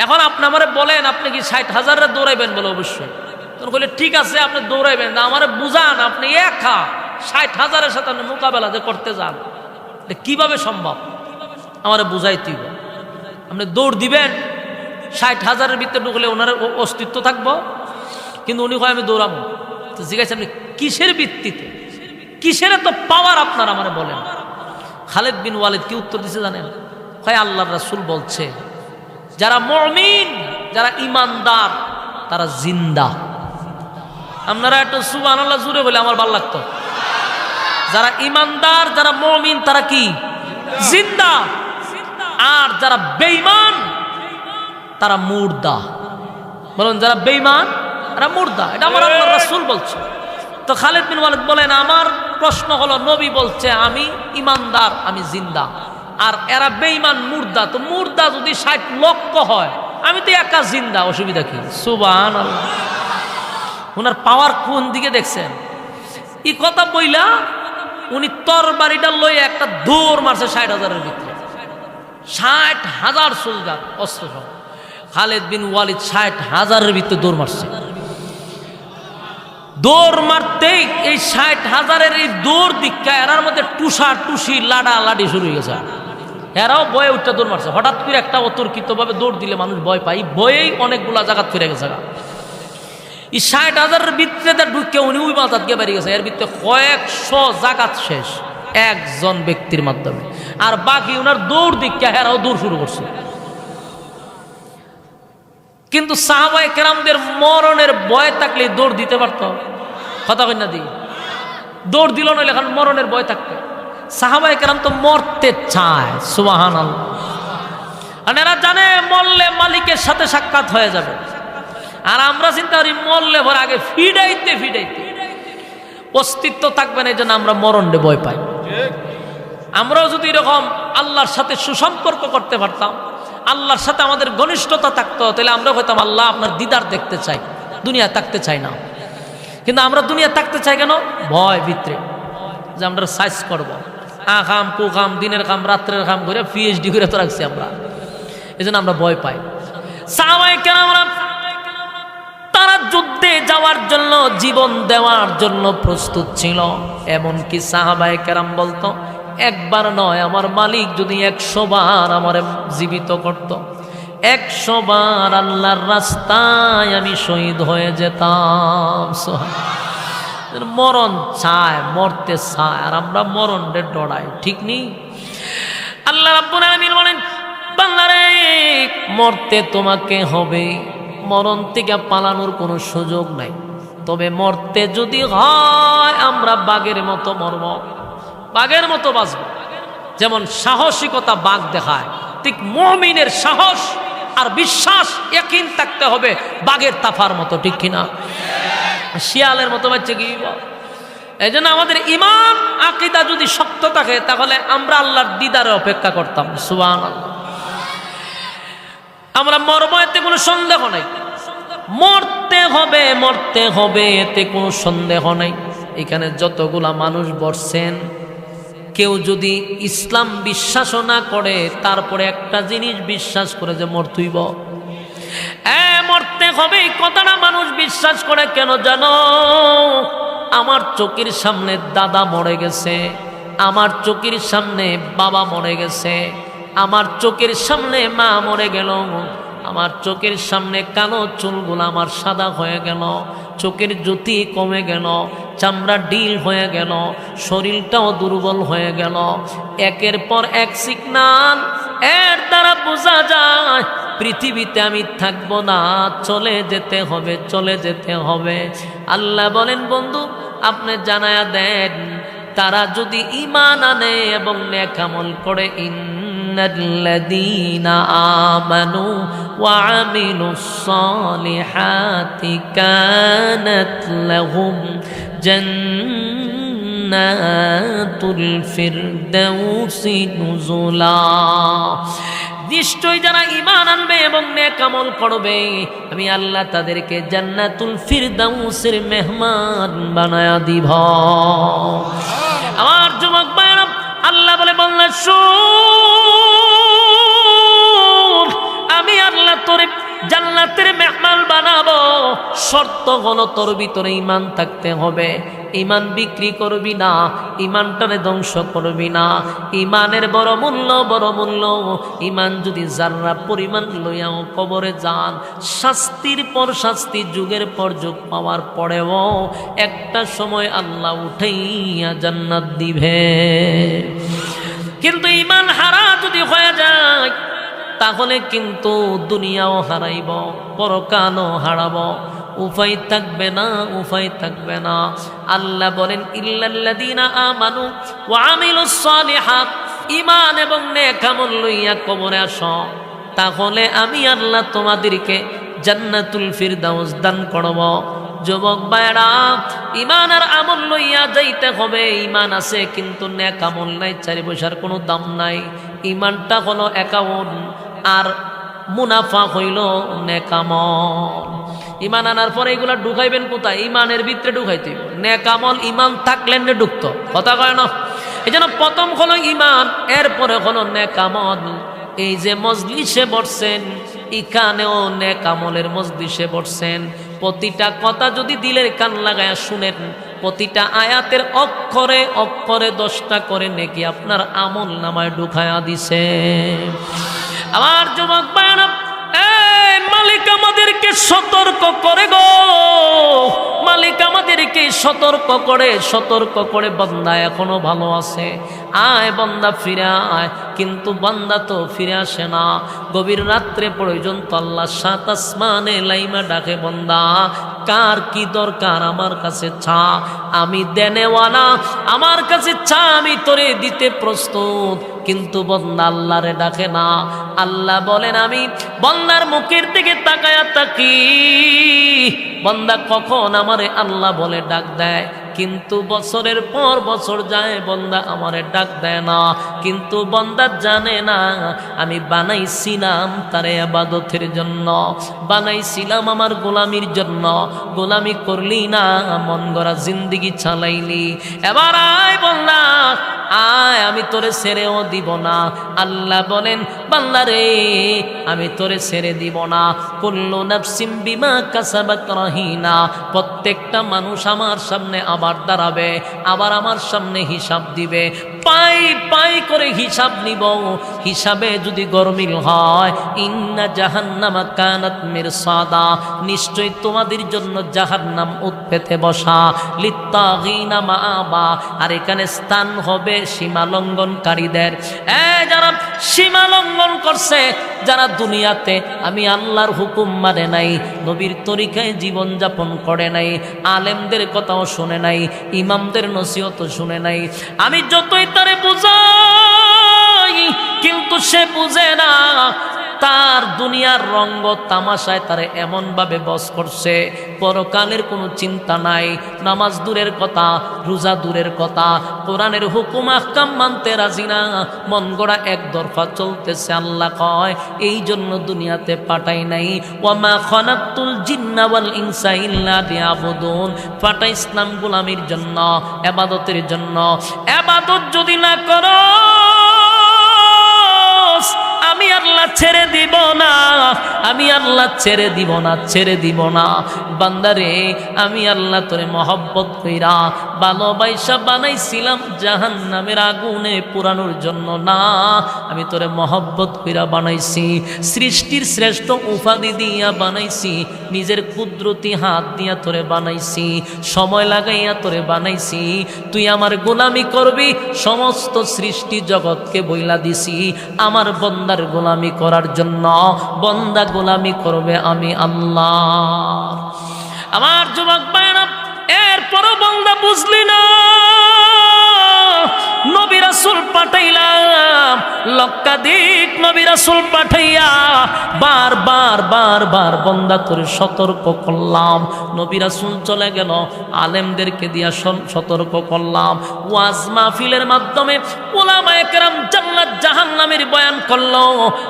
এখন আপনি আমারে বলেন, আপনি কি 60,000 দৌড়াইবেন? বলে অবশ্যই। তখন বলে, ঠিক আছে আপনি দৌড়াইবেন, না আমারে বুঝান, আপনি 60,000-এর সাথে আপনি মোকাবেলা যে করতে যান, এটা কিভাবে সম্ভব? আমারে বুঝাইতেই। আপনি দৌড় দিবেন, 60,000-এর ভিতরে ঢুকলে ওনার অস্তিত্ব থাকবো, কিন্তু উনি কয় আমি দৌড়াবো। তো জিজ্ঞাসা, আপনি কিসের ভিত্তিতে, কিসের তো পাওয়ার আপনার আমারে বলেন? খালেদ বিন ওয়ালিদ কি উত্তর দিছে জানেন? কয়, আল্লাহর রাসূল বলছে যারা মুমিন, যারা ইমানদার, তারা জিন্দা। আপনারা একটু সুবহানাল্লাহ জুড়ে বলে আমার ভালো লাগতো। যারা ইমানদার, যারা মুমিন, তারা কি? জিন্দা। আর যারা বেঈমান তারা মুর্দা। বলুন, যারা বেঈমান তারা মুর্দা। এটা আমার আল্লাহর রাসূল বলছে। তো খালেদ বিন ওয়ালিদ বলেন, আমার প্রশ্ন হলো, নবী বলছে আমি ইমানদার, আমি জিন্দা, আর এরা বেঈমান মুর্দা। তো মুর্দা যদি 60 লক্ষ হয়, আমি তো একা জিন্দা, অসুবিধা কি? সুবহানাল্লাহ। ওনার পাওয়ার কোন দিকে দেখছেন? এই কথা বইলা উনি তরবারিটা লইয়া একটা দৌড় মারছে 60,000-এর ভিতরে। 60,000 সোলজার অস্ত্র সহ খালেদ বিন ওয়ালিদ 60,000-এর ভিতরে দৌড় মারছে। দৌড় মারতেই এই 60,000-এর এই দৌড় দীক্ষা এরার মধ্যে টুসা টুসি লাডা লাডি শুরু হয়ে গেছে। এরাও বয়ে উঠতে দৌড় মারছে। হঠাৎ করে একটা অতর্কিত ভাবে দৌড় দিলে মানুষ ভয় পায়, বয়েই অনেকগুলা জায়গা ফিরে গেছে। এই 60,000-এর ভিতরে ঢুকে উনি ওই মাথাত গিয়ে বেরিয়ে গেছে। এর ভিতরে কয়েকশো জাকাত শেষ একজন ব্যক্তির মাধ্যমে, আর বাকি ওনার দৌড় দীক্ষা এরাও দৌড় শুরু করছে। কিন্তু সাহাবায়ে কেরামদের মরণের ভয় থাকলে দৌড় দিতে পারত, কথা কই না দি, দৌড় দিল না, এখন মরণের ভয় থাকতে। সাহাবায়ে কেরাম তো মরতে চায়, সুবহানাল্লাহ। আর এরা জানে মরলে মালিকের সাথে সাক্ষাৎ হয়ে যাবে। আর আমরা চিন্তা করি মরলে ভর আগে ফিডাইতে ফিডাইতে অস্তিত্ব থাকবে না, এই জন্য আমরা মরণে ভয় পাই। আমরাও যদি এরকম আল্লাহর সাথে সুসম্পর্ক করতে পারতাম, আল্লাহর সাথে আমাদের ঘনিষ্ঠতা থাকতো, তাহলে আমরা হয়তাম আল্লাহ আপনার দিদার দেখতে চাই, দুনিয়া থাকতে চাই না। কিন্তু আমরা দুনিয়া থাকতে চাই কেন? ভয় ভিতরে যে আমরা সাইজ করবো, আখাম কুখাম, দিনের কাম রাত্রের কাম করে পিএইচডি করে তো রাখছি আমরা, এই জন্য আমরা ভয় পাই। সাহাবায়ে কেরামরা তারা যুদ্ধে যাওয়ার জন্য, জীবন দেওয়ার জন্য প্রস্তুত ছিল। এমনকি সাহাবায়ে কেরাম বলতো, একবার নয়, আমার মালিক যদি 100 বার আমার জীবিত করত, 100 বার আল্লাহর রাস্তায় আমি শহীদ হয়ে যেতাম। মরণ চায়, মরতে চায়, আর আমরা মরণে ডরাই, ঠিক নেই? আল্লাহ রাব্বুল আলামিন বলেন, বান্দারে মরতে তোমাকে হবে, মরণ থেকে পালানোর কোনো সুযোগ নাই। তবে মরতে যদি হয় আমরা বাঘের মতো মরব, বাঘের মতো বাঁচব। যেমন সাহসিকতা বাঘ দেখায়, ঠিক মুমিনের সাহস আর বিশ্বাস ইয়াকিন থাকতে হবে বাঘের তাফার মতো, ঠিক কিনা? শিয়ালের মতো বাচ্চা কি? এই জন্য আমাদের ঈমান আকীদা যদি শক্ত থাকে, তাহলে আমরা আল্লাহর দিদারে অপেক্ষা করতাম। সুবহানাল্লাহ। আমরা মরব, এতে কোনো সন্দেহ নাই। মরতে হবে, মরতে হবে, এতে কোনো সন্দেহ নাই। এখানে যতগুলা মানুষ বসছেন, কেউ যদি ইসলাম বিশ্বাসও না করে, তারপরে একটা জিনিস বিশ্বাস করে যে মরতেইব, মরতে হবে, এই কথাটা মানুষ বিশ্বাস করে কেন জানো? আমার চোখের সামনে দাদা মরে গেছে, আমার চোখের সামনে বাবা মরে গেছে, আমার চোখের সামনে মা মরে গেল, আমার চোখের সামনে কালো চুলগুলো আমার সাদা হয়ে গেল, চোখের জ্যোতি কমে গেল, চামড়া ঢিল হয়ে গেল, শরীরটাও দুর্বল হয়ে গেল। একের পর এক সিগনাল, এর দ্বারা বোঝা যায় পৃথিবীতে আমি থাকবো না, চলে যেতে হবে, চলে যেতে হবে। আল্লাহ বলেন, বন্ধু আপনি জানায়া দেন, তারা যদি ঈমান আনে এবং নেক আমল করে, ইন্নাল্লাযীনা আমানু ওয়া আমিলুস সালিহাতি কানাত লাহুম জান্নাতুল ফিরদাউসি নুজুলা। নিশ্চয় যারা ঈমান আনবে এবং নেক আমল করবে, আমি আল্লাহ তাদেরকে জান্নাতুল ফিরদাউসের মেহমান বানায়া দিব। আমার যুবক ভাইরা, আল্লাহ বলে বললেন, শুন, আমি আল্লাহ তোরে জান্নাতের মেহমান বানাবো। শর্ত হলো তোর ভিতরে ঈমান থাকতে হবে। ঈমান বিক্রি করবি না, ঈমানটারে ধ্বংস করবি না। ঈমানের বড় মূল্য, বড় মূল্য। ঈমান যদি যারা পরিমাণ লইয়াও কবরে যান, শাস্তির পর শাস্তি, যুগের পর যুগ পাওয়ার পরেও একটা সময় আল্লাহ উঠাইয়া জান্নাত দিবে। কিন্তু ঈমান হারা যদি হয়ে যায়, তাহলে কিন্তু দুনিয়াও হারাইব, পরকালও হারাবো, উপায় থাকবে না, উপায় থাকবে না। আল্লাহ বলেন, ইল্লাল্লাযীনা আমানু ওয়া আমিলুস সালিহাত, ঈমান এবং নেক আমল লইয়া কবরে আসো, তাহলে আমি আল্লাহ তোমাদেরকে জান্নাতুল ফিরদাউস দান করব। যুবক ভাইরা, ঈমান আর আমল লইয়া যাইতে হবে। ঈমান আছে কিন্তু নেক আমল নাই, 4 পয়সার কোনো দাম নাই। ঈমানটা হলো অ্যাকাউন্ট, আর মুনাফা হইল নেক আমল। ঈমান আনার পরে এগুলা ঢুকাইবেন কোথায়? ঈমানের ভিতরে ঢুকাইতে। নেক আমল ঈমান থাকলে ঢুকতো, কথা কয় না? এই জন্য প্রথম হলো ঈমান, এরপরে হলো নেক আমল। এই যে মজলিসে বসছেন, এখানেও নেক আমলের মজলিসে বসছেন। প্রতিটা কথা যদি দিলের কান লাগায়া শুনেন, প্রতিটা আয়াতের অক্ষরে অক্ষরে 10টা করে নেকি আপনার আমল নামায় ঢুকায়া দিছে। আমার যুবক ভাইরা, মালিক আমাদেরকে সতর্ক করে গো, মালিক আমাদেরকে সতর্ক করে, সতর্ক করে, বান্দা এখনো ভালো আছে, আয় বান্দা ফিরে আয়, কিন্তু বান্দা তো ফিরে আসে না। গভীর রাত্রে পর্যন্ত আল্লাহ সাত আসমানে লাইমা ডাকে, বান্দা কার কি দরকার আমার কাছে চা, আমি দেনেওয়ালা, আমার কাছে চা, আমি তোরে দিতে প্রস্তুত। কিন্তু বান্দা আল্লাহরে ডাকে না। আল্লাহ বলেন আমি বান্দার মুখের দিকে তাকায়া তাকি, বান্দা কখন আমারে আল্লাহ বলে ডাক দেয়, কিন্তু বছরের পর বছর যায় বান্দা আমারে ডাক দেয় না। কিন্তু বান্দা জানে না আমি বানাইছিলাম তারে ইবাদতের জন্য, বানাইছিলাম আমার গোলামির জন্য। গোলামি করলি না, মন গড়া জিন্দেগি চালাইলি। এবার আয় বান্দা আয়, আমি তোরে ছেড়েও দিব না। আল্লাহ বলেন বান্দা রে আমি তোরে ছেড়ে দিব না। কুল্লু নাফসিম বিমা কাসাবাত রাহিনা, প্রত্যেকটা মানুষ আমার সামনে আবার দাঁড়াবে, আবার আমার সামনে হিসাব দিবে। পাই পাই করে হিসাব নিব। হিসাবে যদি গরমিল হয়, ইন্না জাহান্নামা কানাত মিরসাদা, নিশ্চয় তোমাদের জন্য জাহান্নাম উৎপেতে বসা। লিত্তাগিনা মাআবা, আর এখানে স্থান হবে সীমা লঙ্ঘনকারীদের। যারা সীমা লঙ্ঘন করছে, যারা দুনিয়াতে আমি আল্লাহর হুকুম মানে নাই, নবীর তরিকায় জীবন যাপন করে নাই, আলেমদের কথাও শুনে নাই, ইমামদের নসিহত শুনে নাই, আমি যতই তারে বুঝাই কিন্তু সে বুঝে না। তার দুনিয়ার রঙ্গ তামাশায় তারে এমন ভাবে বশ করছে, পরকালের কোনো চিন্তা নাই। নামাজ দূরের কথা, রোজা দূরের কথা, কোরআনের হুকুম আহকাম মানতে রাজি না, মন গড়া একদরফা চলতেছে। আল্লাহ কয় এই জন্য দুনিয়াতে পাঠাই নাই। ওয়ামা খালাকতুল জিন্না ওয়াল ইনসা ইল্লা লিয়াবুদুন, পাঠাই ইসলাম গোলামির জন্য, ইবাদতের জন্য। ইবাদত যদি না করো আমি আল্লাহ ছেড়ে দিব না, আমি আল্লাহ ছেড়ে দিব না, ছেড়ে দিব না। বান্দারে আমি আল্লাহ তোরে মহব্বত কইরা ভালোবাসা বানাইছিলাম জাহান্নামের আগুনে পুরানোর জন্য না, আমি তোরে মহব্বত কইরা বানাইছি, সৃষ্টির শ্রেষ্ঠ উপাধি দিয়া বানাইছি, নিজের কুদরতি হাত দিয়া তোরে বানাইছি, সময় লাগাইয়া তোরে বানাইছি। তুই আমার গোলামি করবি, সমস্ত সৃষ্টি জগৎকে বইলা দিছি আমার বন্দার গোলামি করার জন্য। বন্দা গোলামি করবে আমি আল্লাহ। আমার যুবক ভাইরা, এরপরও বন্দা বুঝলি না, নবী রাসূল পাঠাইলাম, লক্ষাধিক নবী রাসূল পাঠাইয়া বারবার বন্দা তোরে সতর্ক করলাম। নবী রাসূল চলে গেল, আলেমদেরকে দিয়া সতর্ক করলাম, ওয়াজ মাহফিলের মাধ্যমে উলামায়ে কেরাম জান্নাত জাহান্নামের বয়ান করলো,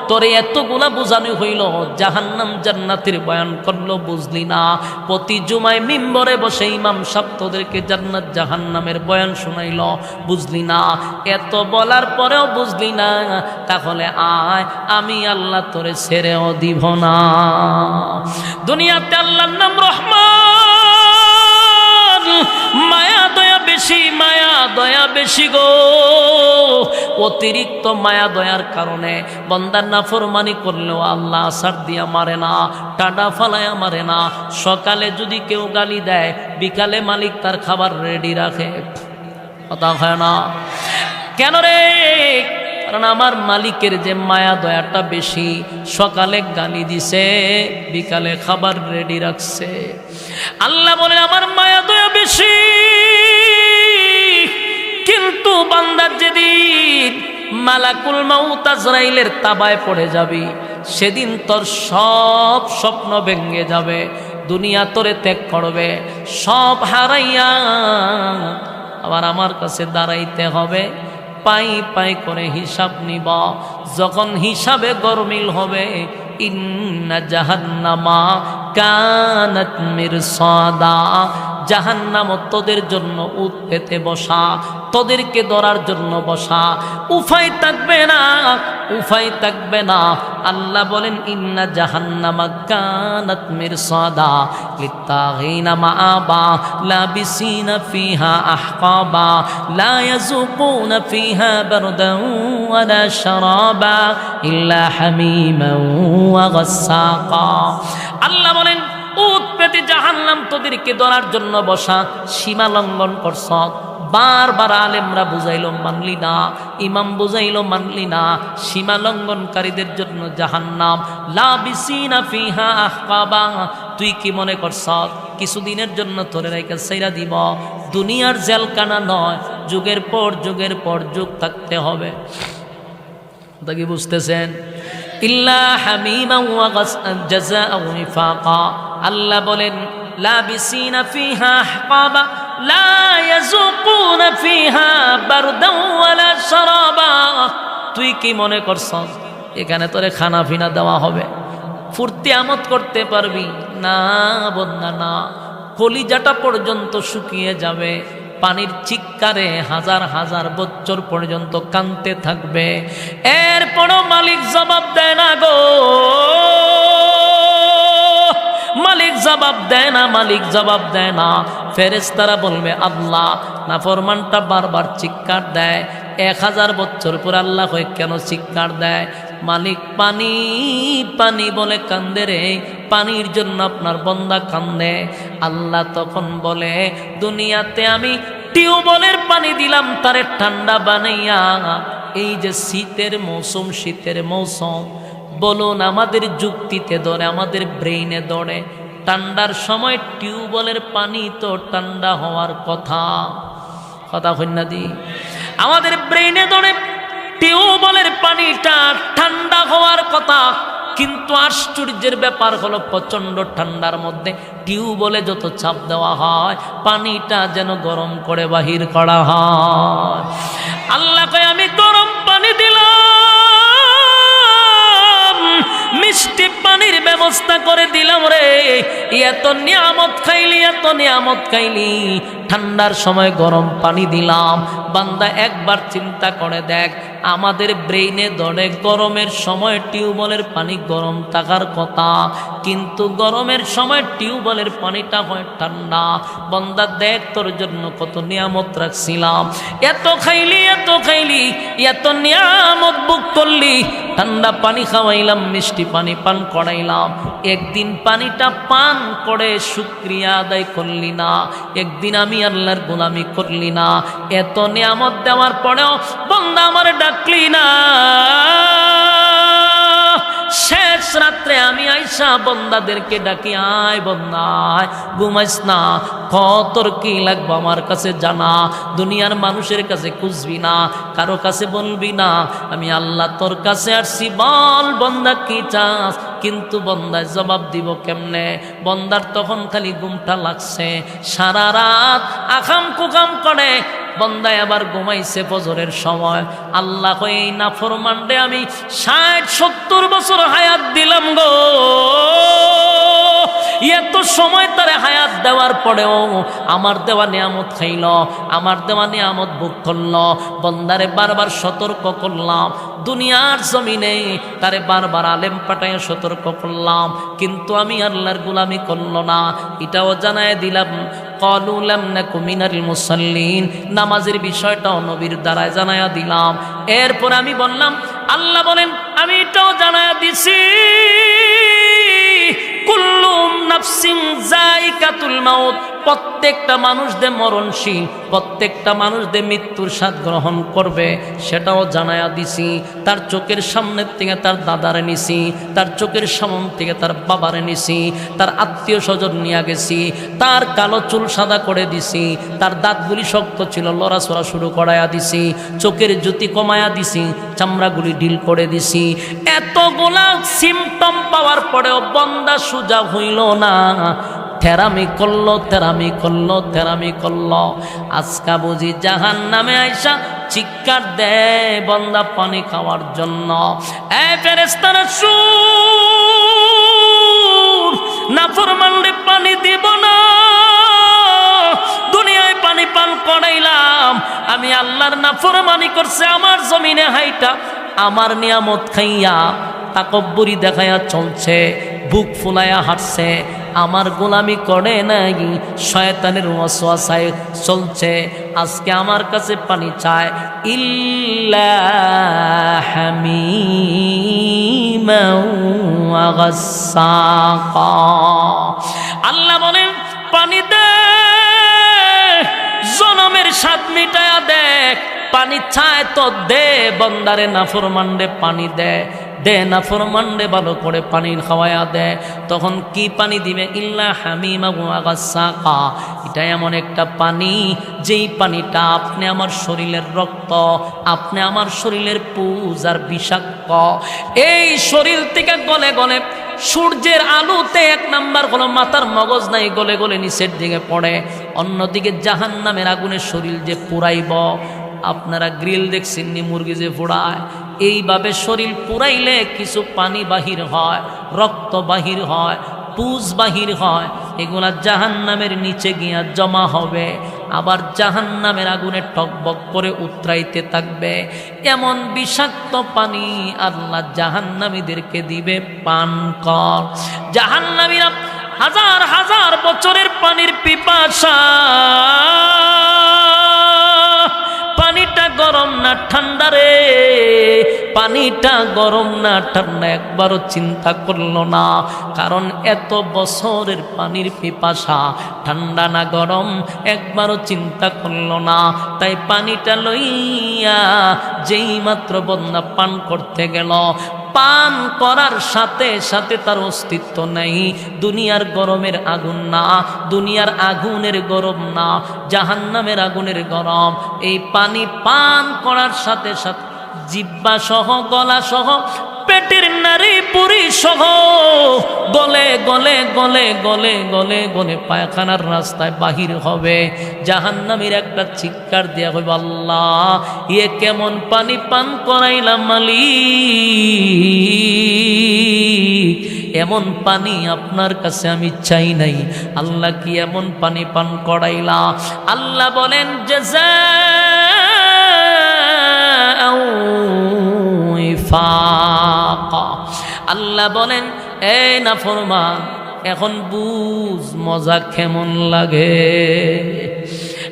তোরে এতগুলা বোঝানো হইল, জাহান্নাম জান্নাতের বয়ান করলো, বুঝলি না। প্রতি জুমায় মিম্বরে বসে ইমাম সাহেব তোদেরকে জান্নাত জাহান্নামের বয়ান শুনাইল, বুঝলি না। এত বলার পরেও বুঝলি না, তাহলে আয় আমি আল্লাহ তোরে ছেড়েও দিব না। দুনিয়াতে আল্লাহর নাম রহমান, মায়া দয়া বেশি, মায়া দয়া বেশি গো। অতিরিক্ত মায়া দয়ার কারণে বান্দার নাফরমানি করলেও আল্লাহ আসার দিয়া মারে না, টাডা ফালায়া মারে না। সকালে যদি কেউ গালি দেয়, বিকালে মালিক তার খাবার রেডি রাখে, কথা হয় না কেন রে? কারণ আমার মালিকের যে মায়া দয়াটা বেশি, সকালে গালি দিছে, বিকালে খাবার রেডি রাখছে। আল্লাহ বলেন আমার মায়া দয়া বেশি, কিন্তু বান্দার যেদিন মালাকুল মাউত আজরাইলের তাবায় পড়ে যাবি, সেদিন তোর সব স্বপ্ন ভেঙে যাবে, দুনিয়া তোরে ত্যাগ করবে, সব হারাইয়া আবার আমার কাছে দাঁড়াইতে হবে, পাই পাই করে হিসাব নিব। যখন হিসাবে গরমিল হবে, ইন্না জাহান্নামা কানাত মিরসাদা, জাহান্নাম তোদের জন্য উৎপেতে বসা, তোদেরকে ধরার জন্য বসা, উপায় থাকবে না, উপায় থাকবে না। আল্লাহ বলেন ইন্না জাহান্নামা কানাত মিরসাদা লিত্তাগিনা মাআবা লাবিসিনা ফিহা আহকাবা লা ইয়াযুকুনা ফিহা বারদান ওয়ালা শারাবা ইল্লা হামিমান ওয়া গাসসাকা। আল্লাহ বলেন উৎপেতে জাহান্নাম তোদেরকে ধরার জন্য বসা, সীমা লঙ্ঘন করছ, বারবার আলেমরা বুঝাইলো মানলি না, ইমাম বুঝাইলো মানলি না। সীমা লঙ্ঘনকারীদের জন্য জাহান্নাম, লাবিসিনা ফিহা আহকাবা। তুই কি মনে করছ কিছুদিনের জন্য তোরে রাইকা ছাইরা দিব? দুনিয়ার জেলখানা নয়, যুগের পর যুগ থাকতে হবে। তা কি বুঝতেছেন? ইল্লা হামিমা ওয়া জাযাআ ওয়াফাকা। আল্লাহ বলেন লাবিসিনা ফিহা আহকাবা লা ইয়াযুকুনা ফিহা বারদাও ওয়ালা শারাবা। তুই কি মনে করছ এখানে তোরে খানা পিনা দেওয়া হবে, ফুর্তি আমোদ করতে পারবি? না বন্ধা না, কলিজাটা পর্যন্ত শুকিয়ে যাবে, পানির চিৎকারে হাজার হাজার বছর পর্যন্ত কাঁদতে থাকবে। এরপরও মালিক জবাব দেয় না গো, মালিক জবাব দেয় না, মালিক জবাব দেয় না। ফেরেশতারা বলবে আল্লাহ, নাফরমানটা বারবার চিৎকার দেয়। 1000 বছর পর আল্লাহ কয় কেন চিৎকার দেয়? মালিক পানি পানি বলে কান্দে রে, পানির জন্য আপনার বান্দা কান্দে। আল্লাহ তখন বলে দুনিয়াতে আমি টিউবওয়েলের পানি দিলাম তারে ঠান্ডা বানাইয়া। এই যে শীতের মৌসুম, বলুন আমাদের যুক্তিতে ধরে, আমাদের ব্রেইনে ধরে, ঠান্ডার সময় টিউবওয়েলের পানি তো ঠান্ডা হওয়ার কথা কন্যা দি। আমাদের ব্রেইনে ধরে টিউবওয়েলের পানিটা ঠান্ডা হওয়ার কথা, কিন্তু আশ্চর্যের ব্যাপার হলো প্রচন্ড ঠান্ডার মধ্যে টিউবওয়েলে যত চাপ দেওয়া হয় পানিটা যেন গরম করে বাহির করা হয়। আল্লাহ কয় আমি গরম পানি দিলাম, মিষ্টি পানির ব্যবস্থা করে দিলাম রে। এত নিয়ামত খাইলি, ঠান্ডার সময় গরম পানি দিলাম। বান্দা একবার চিন্তা করে দেখ, আমাদের ব্রেইনে ধরে গরমের সময় টিউবওয়েলের পানি গরম থাকার কথা, কিন্তু গরমের সময় টিউবওয়েলের পানিটা হয় ঠান্ডা। বান্দা দেখ তোর জন্য কত নিয়ামত রাখছিলাম, এত খাইলি, এত নিয়ামত বুক করলি, ঠান্ডা পানি খাওয়াইলাম, মিষ্টি পানি পান করাইলাম। একদিন পানিটা পান করে শুকরিয়া আদায় করলি না, একদিন আমি আল্লাহর গোলামি করলি না। এত নিয়ামত দেওয়ার পরেও বান্দা আমার ডাকলি না। শেষ রাত্রে আমি আইসা বন্দাদেরকে ডাকি, আয় বন্দা আয়, ঘুমাইস না, তোর কি লাগবে আমার কাছে জানা, দুনিয়ার মানুষের কাছে খুঁজবি না, কারো কাছে বলবি না, আমি আল্লাহ তোর কাছে আসছি, বল বন্দা কি চাস। কিন্তু বন্দায় জবাব দিব কেমনে? বন্দার তখন খালি ঘুমটা লাগছে, সারা রাত আকাম কুকাম করে বন্দায় আবার ঘুমাইছে ফজরের সময়। আল্লাহ এই নাফরমানরে আমি 60-70 বছর হায়াত দিলাম গো। এত সময় তারে হায়াত দেওয়ার পরেও আমার দেওয়া নিয়ামত খাইল, আমার দেওয়া নিয়ামত ভোগ করল। বন্দারে বারবার সতর্ক করলাম, দুনিয়ার জমিনে তারে বারবার আলেম পাঠায় সতর্ক করলাম, কিন্তু আমি আল্লাহর গোলামি করল না। এটাও জানায় দিলাম ক্বালু লাম নাকু মিনাল মুসাল্লিন, নামাজের বিষয়টাও নবীর দ্বারায় জানায়া দিলাম। এরপর আমি বললাম, আল্লাহ বলেন আমি এটাও জানায়া দিছি কুল্লু নাফসিন যায়িকাতুল মাউত, প্রত্যেকটা মানুষ দে মরণশীল, প্রত্যেকটা মানুষ দে মৃত্যুর স্বাদ গ্রহণ করবে, সেটাও জানায়া দিছি। তার চোখের সামনের থেকে তার দাদারে নিছি, তার চোখের সামনে থেকে তার বাবারে নিছি, তার আত্মীয় স্বজন নিয়ে গেছি, তার কালো চুল সাদা করে দিছি, তার দাঁতগুলি শক্ত ছিল লড়াচড়া শুরু করাইয়া দিছি, চোখের জ্যোতি কমায়া দিছি, চামড়াগুলি ঢিল করে দিছি। এতগুলা সিমটম পাওয়ার পরেও বন্দা সুজা হইল না, তেরামি করলো। আজকা বুঝি জাহান্নামে আইসা চিৎকার দেয় বন্দা পানি খাওয়ার জন্য। ফেরেশতারা শুন, নাফরমানরে পানি দিব না, দুনিয়ায় পানি পান করাইলাম, আমি আল্লাহর নাফরমানি করছে আমার জমিনে হাইটা, আমার নিয়ামত খাইয়া তাকব্বুরি দেখায়া চলছে, বুক ফুলায়া হাঁটছে, আমার গোলামি করে নাই, শয়তানের ওয়াসওয়াসায় চলছে। আজকে আমার কাছে পানি চায়, ইল্লা হামিমান ওয়া গাসসাকা। আল্লাহ বলেন পানি দে, জনমের স্বাদ মিটায়া দেখ, পানি চায় তো দে, বন্দারে নাফরমানরে পানি দে, দে নাফরমানরে ভালো করে পানি খাওয়ায়া দে। তখন কি পানি দিবে? ইল্লা হামিমা ওয়া গাসসাকা। এটা এমন একটা পানি যেই পানিটা আপনি আমার শরীরের রক্ত, আপনি আমার শরীরের পুজ আর বিষাক্ত, এই শরীর থেকে গলে গলে সূর্যের আলোতে এক নাম্বার হলো মাথার মগজ নাই, গলে গলে নিচের দিকে পড়ে। অন্যদিকে জাহান্নামের আগুনের শরীর যে পুরাইব, আপনারা গ্রিল দেখছেন নি, মুরগি যে পোড়ায়, এইভাবে শরীর পুরাইলে কিছু পানি বাহির হয়, রক্ত বাহির হয়, পুজ বাহির হয়, এগুলা জাহান্নামের নিচে গিয়া জমা হবে, আবার জাহান্নামের আগুনে টকবক করে উতরাইতে থাকবে। এমন বিষাক্ত পানি আল্লাহ জাহান্নামীদেরকে দিবে, পান কর। জাহান্নামীরা হাজার হাজার বছরের পানির পিপাসা, পানিটা গরম না ঠান্ডা রে, পানিটা গরম না ঠান্ডা একবারও চিন্তা করলো না, কারণ এত বছরের পানির পিপাসা, ঠান্ডা না গরম একবারও চিন্তা করলো না। তাই পানিটা লইয়া যেই মাত্র বন্দা পান করতে গেল, পান করার সাথে সাথে তার অস্তিত্ব নেই। দুনিয়ার গরমের আগুন না, দুনিয়ার আগুনের গরম না, জাহান্নামের আগুনের গরম। এই পানি পান করার সাথে সাথে জিহ্বা সহ, গলা সহ, পেটের নারী পুরি সহ গলে গলে গলে গলে গলে গলে পায়খানার রাস্তায় বাহির হবে। জাহান্নামীর একটা চিৎকার দেয়া হইব, আল্লাহ এ কেমন পানি পান করাইলাম মালিক, এমন পানি আপনার কাছে আমি চাই নাই, আল্লাহ কি এমন পানি পান করাইলা? আল্লাহ বলেন জাযা আল্লাহ বলেন, এই নাফরমান, এখন বুঝ মজা কেমন লাগে,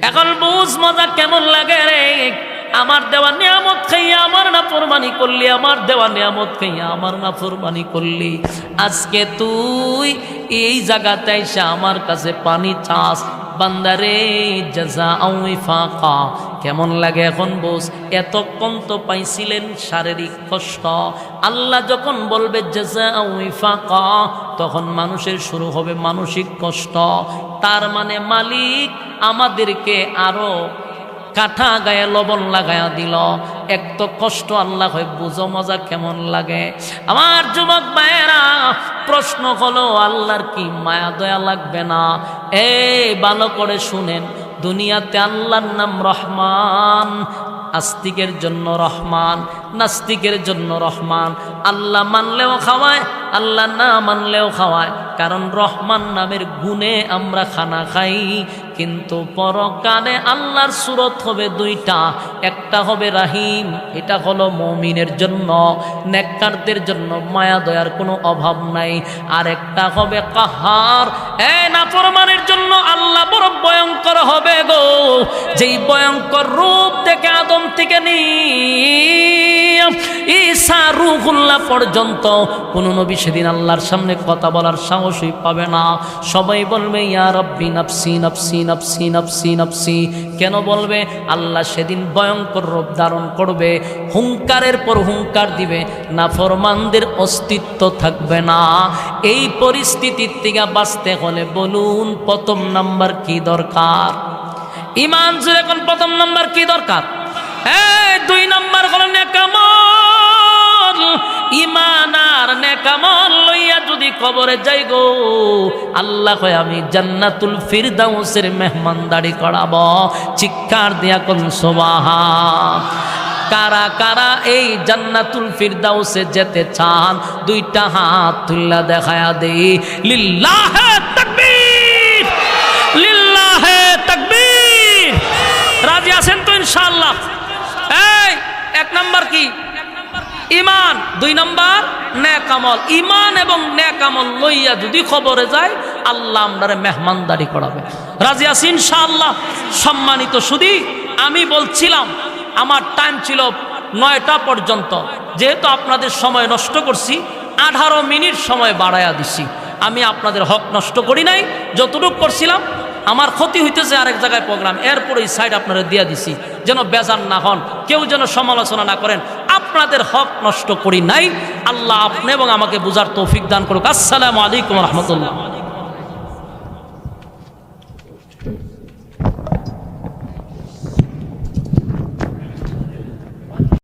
এখন বুঝ মজা কেমন লাগে রে। আমার দেওয়া নিয়ামত খাইয়া আমার নাফরমানি করলি, আমার দেওয়া নিয়ামত খাইয়া আমার নাফরমানি করলি। আজকে তুই এই জায়গাতে এসে আমার কাছে পানি চাস, বান্দারে জাযাআও ওয়াফাকা, কেমন লাগে এখন বোঝ। এতক্ষণ তো পাইছিলেন শারীরিক কষ্ট, আল্লাহ যখন বলবে জাযাআও ওয়াফাকা, তখন মানুষের শুরু হবে মানসিক কষ্ট। তার মানে মালিক আমাদেরকে আরো কাঠা গায়ে লবণ লাগায়া দিল। এক তো কষ্ট, আল্লাহ হয় বুঝো মজা কেমন লাগে। আমার যুবক ভাইয়েরা, প্রশ্ন হলো আল্লাহর কি মায়া দয়া লাগবে না? এই ভালো করে শুনেন, দুনিয়াতে আল্লাহর নাম রহমান, আস্তিকের জন্য রহমান, নাস্তিকের জন্য রহমান। আল্লাহ মানলেও খাওয়ায়, আল্লাহ না মানলেও খাওয়ায়, কারণ রহমান নামের গুণে আমরা খানা খাই। কিন্তু পরকালে আল্লাহর সুরত হবে দুইটা, একটা হবে রাহিম, এটা হলো মুমিনের জন্য, নেককারদের জন্য মায়া দয়ার কোনো অভাব নাই। আর একটা হবে কাহার, নাফরমানের জন্য আল্লাহ বড় ভয়ঙ্কর হবে গো। যেই ভয়ঙ্কর রূপ দেখে আদম থেকে নিয়ে ঈসা রূহুল্লাহ পর্যন্ত কোন নবী সেদিন আল্লাহর সামনে কথা বলার সাহসই পাবে না। সবাই বলবে ইয়া রব্বি নাফসি নাফসি নাফসি নাফসি নাফসি। কেন বলবে? আল্লাহ সেদিন ভয়ঙ্কর রূপ ধারণ করবে, হুঙ্কারের পর হুঙ্কার দিবে, নাফরমানদের অস্তিত্ব থাকবে না। এই পরিস্থিতির থেকে বাঁচতে হলে বলুন প্রথম নাম্বার কি দরকার? ঈমান। এখন প্রথম নাম্বার কি দরকার? দুই নাম্বার হলো নেকামল। ঈমান আর নেকামল লইয়া যদি কবরে যাই গো, আল্লাহ কয় আমি জান্নাতুল ফিরদাউসের মেহমানদারি করাবো। চিৎকার দিয়া কোন সুবহান। কারা কারা এই জান্নাতুল ফিরদাউসে যেতে চান? দুইটা হাত তুল্লা দেখায়া দেই। লিল্লাহে তাকবীর, লিল্লাহে তাকবীর। রাজি আছেন তো ইনশাআল্লাহ? এই এক নাম্বার কি? ঈমান। দুই নাম্বার নেকামল। ঈমান এবং নেকামল লইয়া যদি খবরে যায়, আল্লাহ আমরারে মেহমানদারি করাবে। রাজি আছি ইনশাআল্লাহ? সম্মানিত সুধী, আমি বলছিলাম আমার টাইম ছিল 9টা পর্যন্ত, যেহেতু আপনাদের সময় নষ্ট করছি, 18 মিনিট সময় বাড়ায়া দিছি। আমি আপনাদের হক নষ্ট করি নাই, যতটুকু করছিলাম আমার ক্ষতি হইতেছে আরেক জায়গায় প্রোগ্রাম, এরপরে এই সাইড আপনারা দিয়ে দিছি, যেন বেজার না হন, কেউ যেন সমালোচনা না করেন। আপনাদের হক নষ্ট করি নাই। আল্লাহ আপনি এবং আমাকে বুঝার তৌফিক দান করুক। আসসালামু আলাইকুম রহমতুল্লাহ।